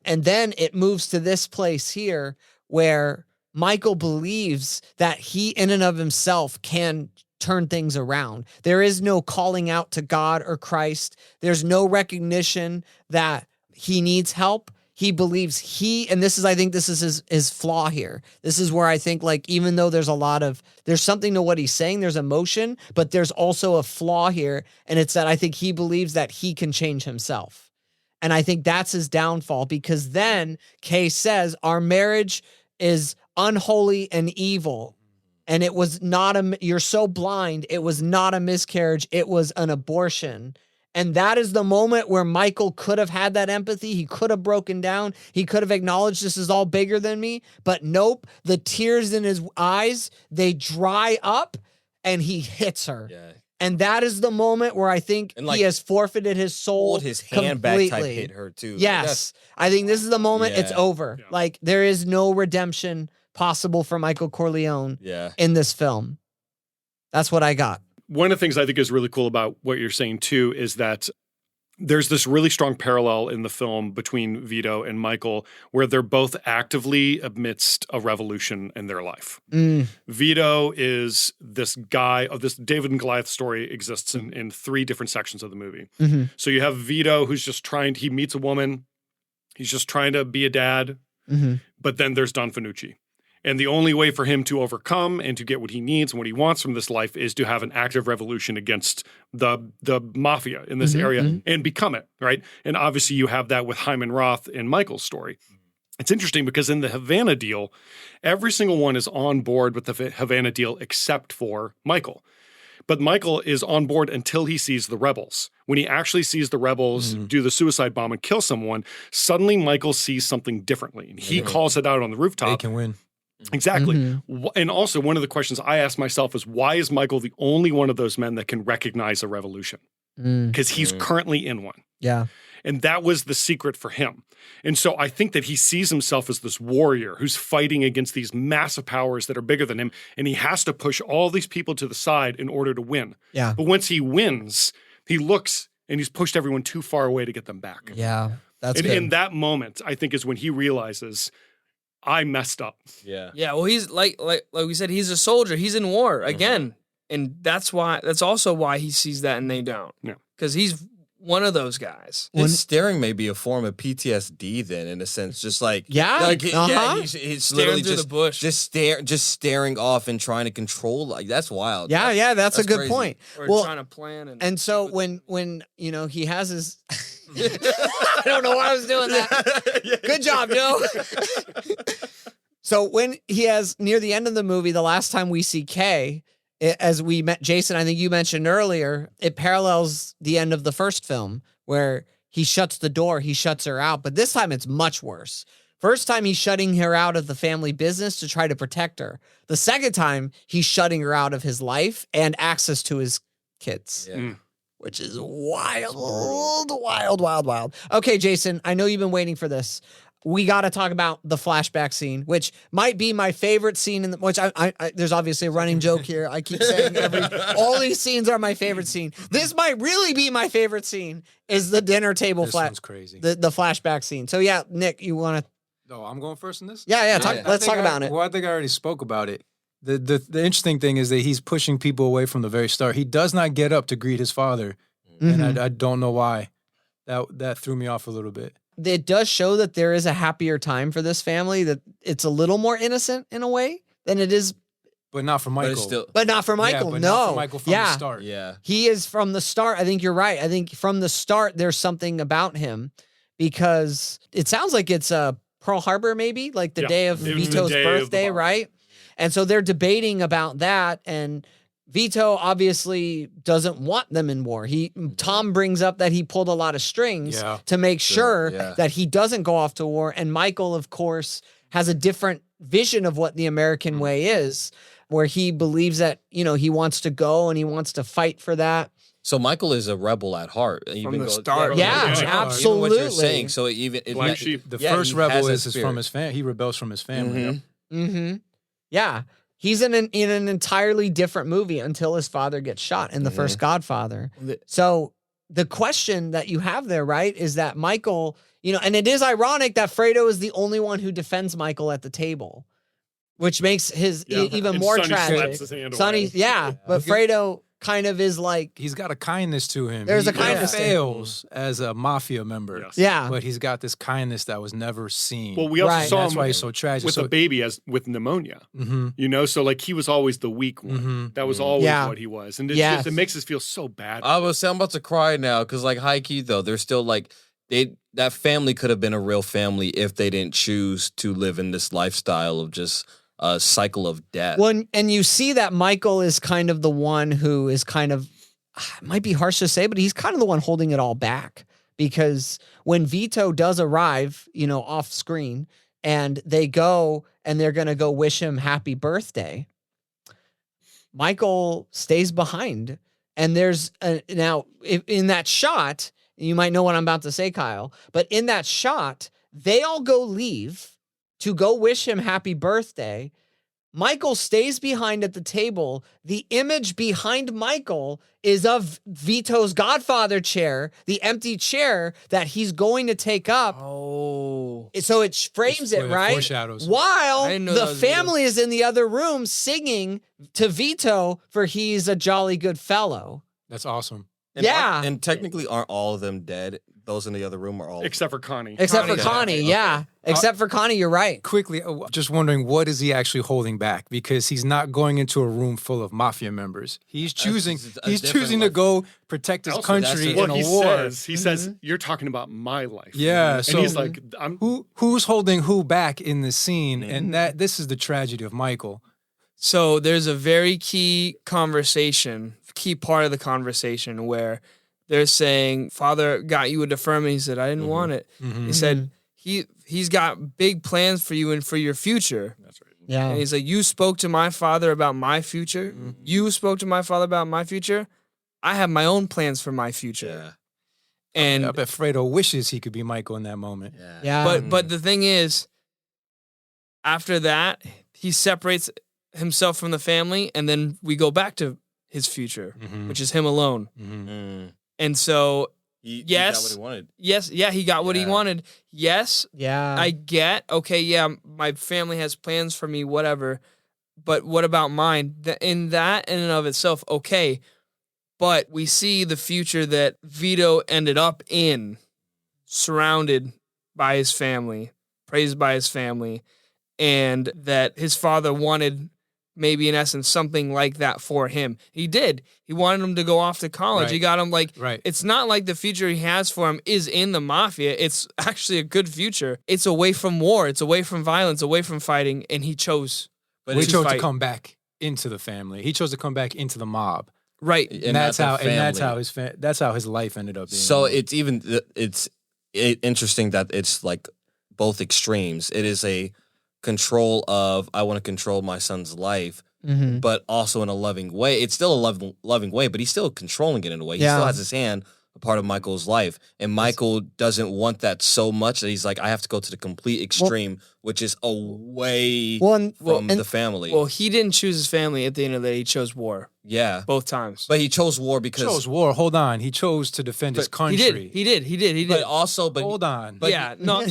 And then it moves to this place here where Michael believes that he in and of himself can turn things around. There is no calling out to God or Christ. There's no recognition that he needs help. He believes and I think this is his flaw here. This is where I think like, even though there's something to what he's saying, there's emotion, but there's also a flaw here. And it's that I think he believes that he can change himself. And I think that's his downfall, because then Kay says our marriage is unholy and evil. And it was not you're so blind. It was not a miscarriage. It was an abortion. And that is the moment where Michael could have had that empathy. He could have broken down. He could have acknowledged this is all bigger than me. But nope, the tears in his eyes, they dry up and he hits her. Yeah. And that is the moment where I think he has forfeited his soul. Hold his hand completely. back type hit her too. Yes. I think this is the moment it's over. Yeah. Like there is no redemption possible for Michael Corleone in this film. That's what I got. One of the things I think is really cool about what you're saying too is that there's this really strong parallel in the film between Vito and Michael, where they're both actively amidst a revolution in their life. Vito is this guy of this David and Goliath story exists in three different sections of the movie. So you have Vito, who's just he meets a woman. He's just trying to be a dad. But then there's Don Fanucci. And the only way for him to overcome and to get what he needs and what he wants from this life is to have an active revolution against the mafia in this area and become it, right? And obviously you have that with Hyman Roth in Michael's story. It's interesting because in the Havana deal, every single one is on board with the Havana deal except for Michael. But Michael is on board until he sees the rebels. When he actually sees the rebels do the suicide bomb and kill someone, suddenly Michael sees something differently. And he calls it out on the rooftop. They can win. Exactly. And also one of the questions I ask myself is, why is Michael the only one of those men that can recognize a revolution? Because he's currently in one. Yeah. And that was the secret for him. And so I think that he sees himself as this warrior who's fighting against these massive powers that are bigger than him. And he has to push all these people to the side in order to win. Yeah. But once he wins, he looks and he's pushed everyone too far away to get them back. Yeah. That's And good. in that moment, I think is when he realizes, I messed up. Yeah. Yeah, well, he's like we said, he's a soldier. He's in war again, and that's also why he sees that and they don't. Yeah, because he's one of those guys. His staring may be a form of PTSD then, in a sense, just like he's Staring literally through the bush. just staring off and trying to control. Like that's wild. That's a good crazy. point. Or trying to plan and so when he has his I don't know why I was doing that. Good job, Joe. So when he has near the end of the movie, the last time we see Kay, as we met Jason, I think you mentioned earlier, it parallels the end of the first film where he shuts the door, he shuts her out. But this time it's much worse. First time he's shutting her out of the family business to try to protect her. The second time he's shutting her out of his life and access to his kids. Yeah. Which is wild. Okay, Jason, I know you've been waiting for this. We got to talk about the flashback scene, which might be my favorite scene. Which there's obviously a running joke here. I keep saying all these scenes are my favorite scene. This might really be my favorite scene. Is the dinner table crazy. The flashback scene. So yeah, Nick, you want to? No, I'm going first in this. Yeah. Let's talk about it. Well, I think I already spoke about it. The interesting thing is that he's pushing people away from the very start. He does not get up to greet his father, and I don't know why. That threw me off a little bit. It does show that there is a happier time for this family, that it's a little more innocent in a way than it is. But not for Michael. But not for Michael. Yeah, no. Not for Michael from the start. Yeah. He is from the start. I think you're right. I think from the start, there's something about him because it sounds like it's Pearl Harbor, maybe like the day of Vito's birthday, right? And so they're debating about that. And Vito obviously doesn't want them in war. Tom brings up that he pulled a lot of strings to make sure that he doesn't go off to war. And Michael, of course, has a different vision of what the American way is, where he believes that, he wants to go and he wants to fight for that. So Michael is a rebel at heart. From the start. Yeah, absolutely. Even what you're saying. So Black sheep. The first rebel is from his family. He rebels from his family. Yeah. He's in an entirely different movie until his father gets shot in the first Godfather. So the question that you have there, right, is that Michael, and it is ironic that Fredo is the only one who defends Michael at the table, which makes his even more tragic. Sonny, but Fredo kind of is like, he's got a kindness to him. There's a kindness. He fails as a mafia member. Yes. Yeah, but he's got this kindness that was never seen. Well, we also saw that's him why he's so tragic. with a baby with pneumonia. So like he was always the weak one. That was always what he was, and it makes us feel so bad. I'm about to cry now because like high key though, they're still like that family could have been a real family if they didn't choose to live in this lifestyle of just a cycle of death. Well, and you see that Michael is kind of the one who is kind of, it might be harsh to say, but he's kind of the one holding it all back, because when Vito does arrive, off screen, and they go and they're going to go wish him happy birthday, Michael stays behind. And there's now in that shot, you might know what I'm about to say, Kyle, but in that shot, they all go leave to go wish him happy birthday. Michael stays behind at the table. The image behind Michael is of Vito's Godfather chair, the empty chair that he's going to take up. Oh. So it frames it, right? Foreshadows. While the family is in the other room singing to Vito for he's a jolly good fellow. That's awesome. And technically aren't all of them dead? Those in the other room are all... Except for Connie. Except for Connie, yeah. Except for Connie, you're right. Quickly, just wondering, what is he actually holding back? Because he's not going into a room full of mafia members. He's choosing to go protect his country in a war. He says, you're talking about my life. Yeah. And so he's like, who's holding who back in this scene? And this is the tragedy of Michael. So there's a very key part of the conversation where they're saying, Father got you a deferment. He said, I didn't want it. He said, he's got big plans for you and for your future. That's right. Yeah. And he's like, you spoke to my father about my future. You spoke to my father about my future. I have my own plans for my future. Yeah. And I bet Fredo wishes he could be Michael in that moment. Yeah. But the thing is, after that, he separates himself from the family, and then we go back to his future, which is him alone. And so, he got what he wanted. He got what he wanted. Yes, I get, my family has plans for me, whatever, but what about mine? In and of itself, okay, but we see the future that Vito ended up in, surrounded by his family, praised by his family, and that his father wanted maybe in essence something like that for him. He did. He wanted him to go off to college. He got him it's not like the future he has for him is in the mafia. It's actually a good future. It's away from war. It's away from violence, away from fighting, and he chose. But he chose to come back into the family. He chose to come back into the mob. Right. And that's how his life ended up being. So it's interesting that it's like both extremes. It is a control of, I want to control my son's life, but also in a loving way. It's still a loving way, but he's still controlling it in a way. He still has his hand a part of Michael's life. And Michael doesn't want that so much that he's like, I have to go to the complete extreme, which is away from the family. Well, he didn't choose his family at the end of the day. He chose war. Yeah. Both times. But he chose war because... He chose war. Hold on. He chose to defend his country. He did. But also... Hold on. But no.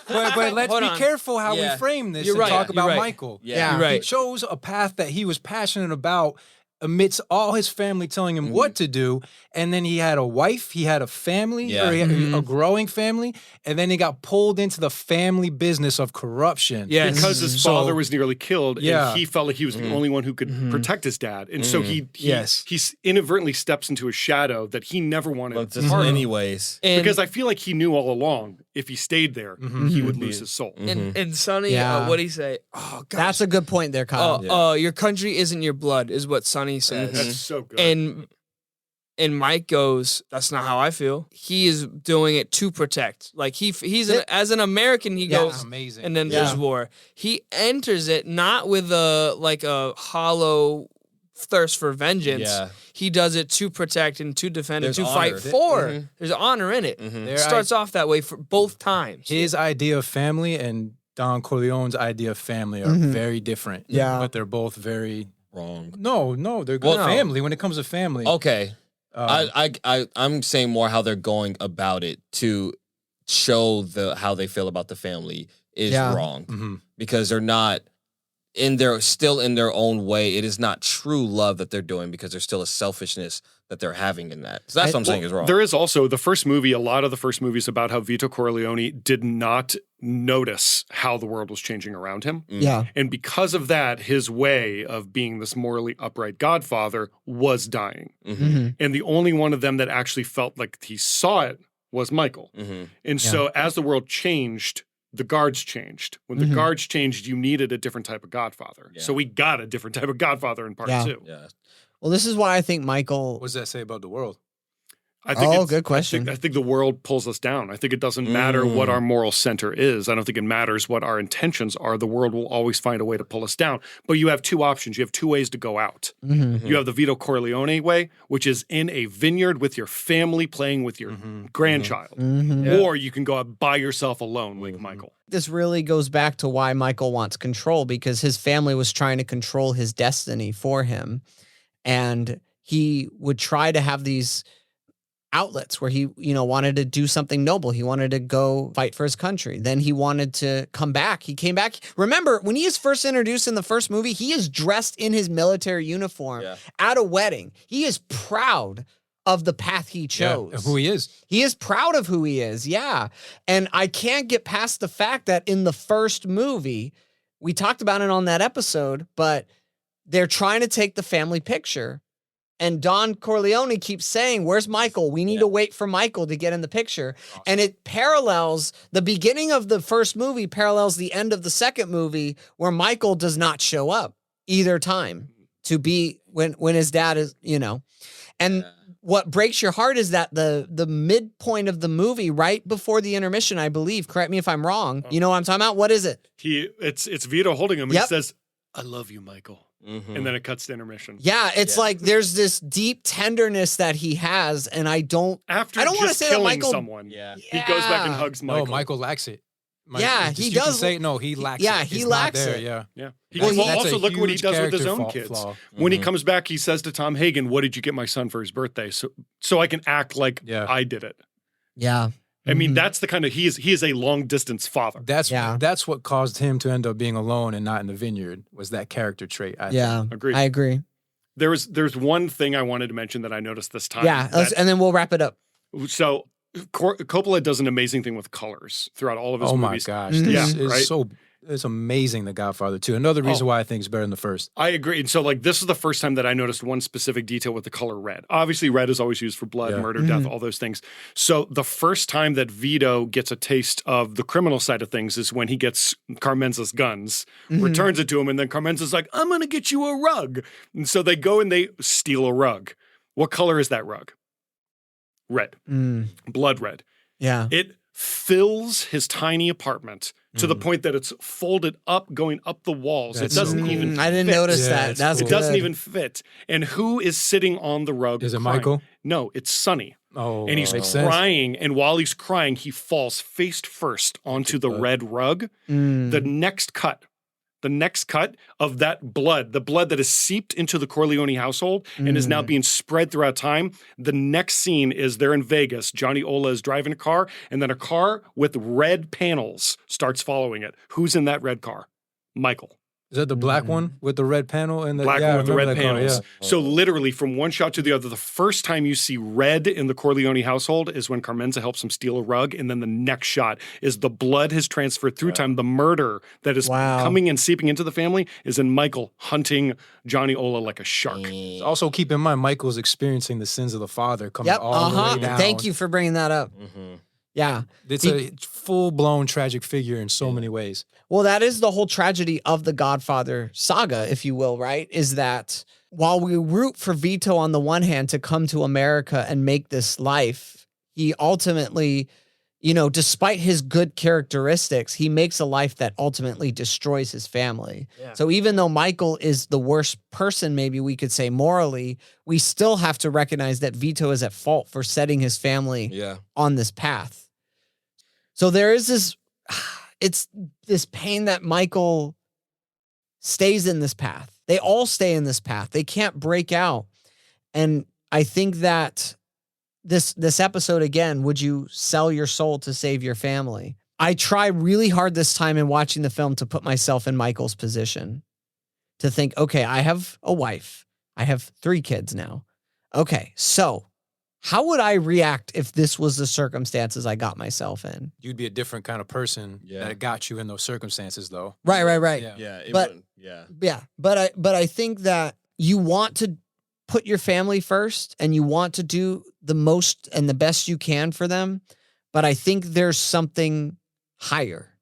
But let's be careful how we frame this talk about Michael. Yeah. You're right. He chose a path that he was passionate about amidst all his family telling him what to do. And then he had a wife, he had a family, or he had a growing family, and then he got pulled into the family business of corruption. Yes. Because his father was nearly killed, and he felt like he was the only one who could protect his dad. And so he inadvertently steps into a shadow that he never wanted to part of. Anyways. Because I feel like he knew all along if he stayed there, he would lose his soul. And Sonny, what'd he say? Oh, God. That's a good point there, Kyle. Your country isn't your blood, is what Sonny says. That's so good. And Mike goes, that's not how I feel. He is doing it to protect. Like as an American, he goes, amazing. And then there's war. He enters it not with a hollow thirst for vengeance. Yeah. He does it to protect and to defend and to fight for. There's honor in it. It starts off that way for both times. His idea of family and Don Corleone's idea of family are very different. Yeah. But they're both very wrong. No, they're good family when it comes to family. Okay. I'm saying more how they're going about it to show how they feel about the family is wrong because they're not still in their own way. It is not true love that they're doing because there's still a selfishness that they're having in that. So that's what I'm saying is wrong. There is also the first movie, a lot of the first movies about how Vito Corleone did not notice how the world was changing around him. Yeah. And because of that, his way of being this morally upright godfather was dying. And the only one of them that actually felt like he saw it was Michael. And so as the world changed, the guards changed. When the guards changed, you needed a different type of godfather. Yeah. So we got a different type of godfather in part 2. Yeah. Well, this is why I think Michael... What does that say about the world? I think good question. I think the world pulls us down. I think it doesn't matter what our moral center is. I don't think it matters what our intentions are. The world will always find a way to pull us down. But you have two options. You have two ways to go out. You have the Vito Corleone way, which is in a vineyard with your family playing with your grandchild. Or you can go out by yourself alone like Michael. This really goes back to why Michael wants control, because his family was trying to control his destiny for him. And he would try to have these outlets where he, wanted to do something noble. He wanted to go fight for his country. Then he wanted to come back. He came back. Remember, when he is first introduced in the first movie, he is dressed in his military uniform at a wedding. He is proud of the path he chose. Of who he is. He is proud of who he is, yeah. And I can't get past the fact that in the first movie, we talked about it on that episode, but they're trying to take the family picture. And Don Corleone keeps saying, where's Michael? We need to wait for Michael to get in the picture. Awesome. And it parallels, the beginning of the first movie parallels the end of the second movie, where Michael does not show up either time to be when his dad is, And what breaks your heart is that the midpoint of the movie, right before the intermission, I believe, correct me if I'm wrong, you know what I'm talking about? What is it? It's Vito holding him. He says, I love you, Michael. And then it cuts to intermission. Yeah, it's like there's this deep tenderness that he has, and I don't want to say that Michael. Someone, he goes back and hugs Michael. No, Michael lacks it. He does. Say no, he lacks it. Yeah, he lacks it. Yeah. Also look what he does with his own kids. When he comes back, he says to Tom Hagen, "What did you get my son for his birthday?" So I can act like I did it. Yeah. I mean, that's the kind of he is a long distance father. That's what caused him to end up being alone and not in the vineyard, was that character trait. I agree. There's one thing I wanted to mention that I noticed this time. Yeah, and then we'll wrap it up. So Coppola does an amazing thing with colors throughout all of his movies. Oh my gosh, this is so It's amazing, The Godfather 2. Another reason why I think it's better than the first. I agree. And so, like, this is the first time that I noticed one specific detail with the color red. Obviously, red is always used for blood, murder, death, all those things. So the first time that Vito gets a taste of the criminal side of things is when he gets Carmenza's guns, returns it to him, and then Carmenza's like, I'm going to get you a rug. And so they go and they steal a rug. What color is that rug? Red. Blood red. Yeah. It fills his tiny apartment to the point that it's folded up, going up the walls. It doesn't even I didn't fit. notice that. That's It good. doesn't even fit. And who is sitting on the rug? Is it crying? Michael? No, it's Sonny. Oh, And he's makes sense. crying. And while he's crying, he falls face first onto the red rug. The next cut of that blood, the blood that has seeped into the Corleone household and is now being spread throughout time. The next scene is they're in Vegas. Johnny Ola is driving a car, and then a car with red panels starts following it. Who's in that red car? Michael. Is that the black one with the red panel? And the Black one with the red that car, panels. So literally from one shot to the other, the first time you see red in the Corleone household is when Carmenza helps him steal a rug. And then the next shot is the blood has transferred through time. The murder that is coming and seeping into the family is in Michael hunting Johnny Ola like a shark. Also, keep in mind, Michael's experiencing the sins of the father coming all the way down. Thank you for bringing that up. Yeah. It's a full-blown tragic figure in so many ways. Well, that is the whole tragedy of the Godfather saga, if you will, right? Is that while we root for Vito on the one hand to come to America and make this life, he ultimately, you know, despite his good characteristics, he makes a life that ultimately destroys his family. Yeah. So even though Michael is the worst person, maybe we could say morally, we still have to recognize that Vito is at fault for setting his family on this path. So there is this, it's this pain that Michael stays in this path. They all stay in this path. They can't break out. And I think that this episode, again, would you sell your soul to save your family? I try really hard this time in watching the film to put myself in Michael's position, to think, okay, I have a wife. I have 3 kids now. Okay, so how would I react if this was the circumstances I got myself in? You'd be a different kind of person that got you in those circumstances, though. Right. Yeah. But I think that you want to put your family first and you want to do the most and the best you can for them. But I think there's something higher.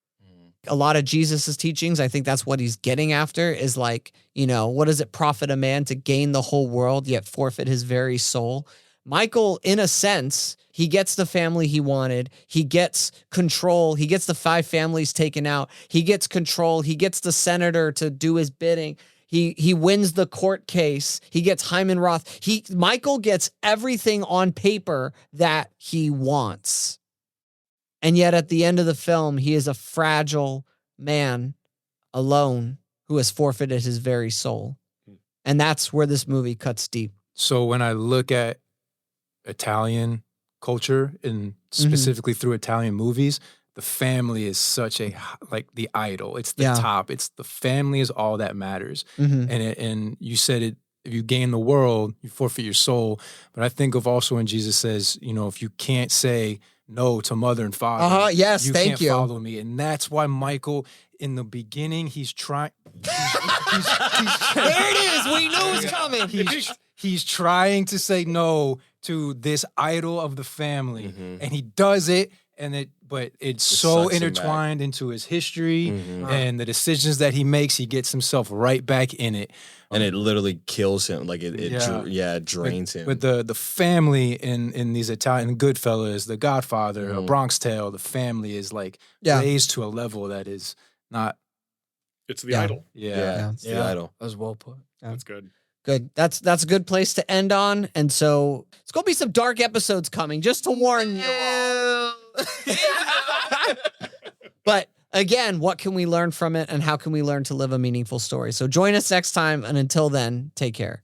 A lot of Jesus's teachings, I think that's what he's getting after, is like, you know, what does it profit a man to gain the whole world yet forfeit his very soul? Michael, in a sense, he gets the family he wanted. He gets control. He gets the 5 families taken out. He gets control. He gets the senator to do his bidding. He wins the court case. He gets Hyman Roth. Michael gets everything on paper that he wants. And yet at the end of the film, he is a fragile man alone who has forfeited his very soul. And that's where this movie cuts deep. So when I look at Italian culture and specifically through Italian movies, the family is such a, like, the idol. It's the top. It's the family is all that matters. And you said it, if you gain the world, you forfeit your soul. But I think of also when Jesus says, you know, if you can't say no to mother and father, yes, you thank can't you. follow me. And that's why Michael, in the beginning, he's trying. There it is. We knew it was coming. He's trying to say no to this idol of the family, and he does it, but it's so intertwined into his history and the decisions that he makes. He gets himself right back in it, and it literally kills him. Like it drains him. But the family in these Italian Goodfellas, The Godfather, A Bronx Tale, the family is like raised to a level that is not. It's the idol. Yeah, it's the idol. That was well put. That's good. Good. That's a good place to end on. And so it's going to be some dark episodes coming, just to warn you all. But again, what can we learn from it, and how can we learn to live a meaningful story? So join us next time. And until then, take care.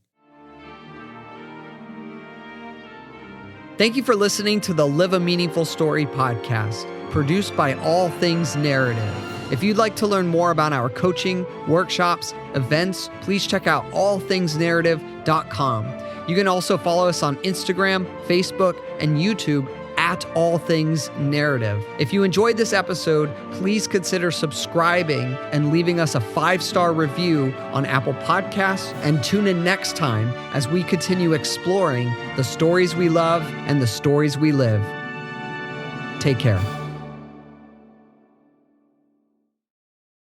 Thank you for listening to the Live a Meaningful Story podcast, produced by All Things Narrative. If you'd like to learn more about our coaching, workshops, events, please check out allthingsnarrative.com. You can also follow us on Instagram, Facebook, and YouTube at All Things Narrative. If you enjoyed this episode, please consider subscribing and leaving us a 5-star review on Apple Podcasts, and tune in next time as we continue exploring the stories we love and the stories we live. Take care.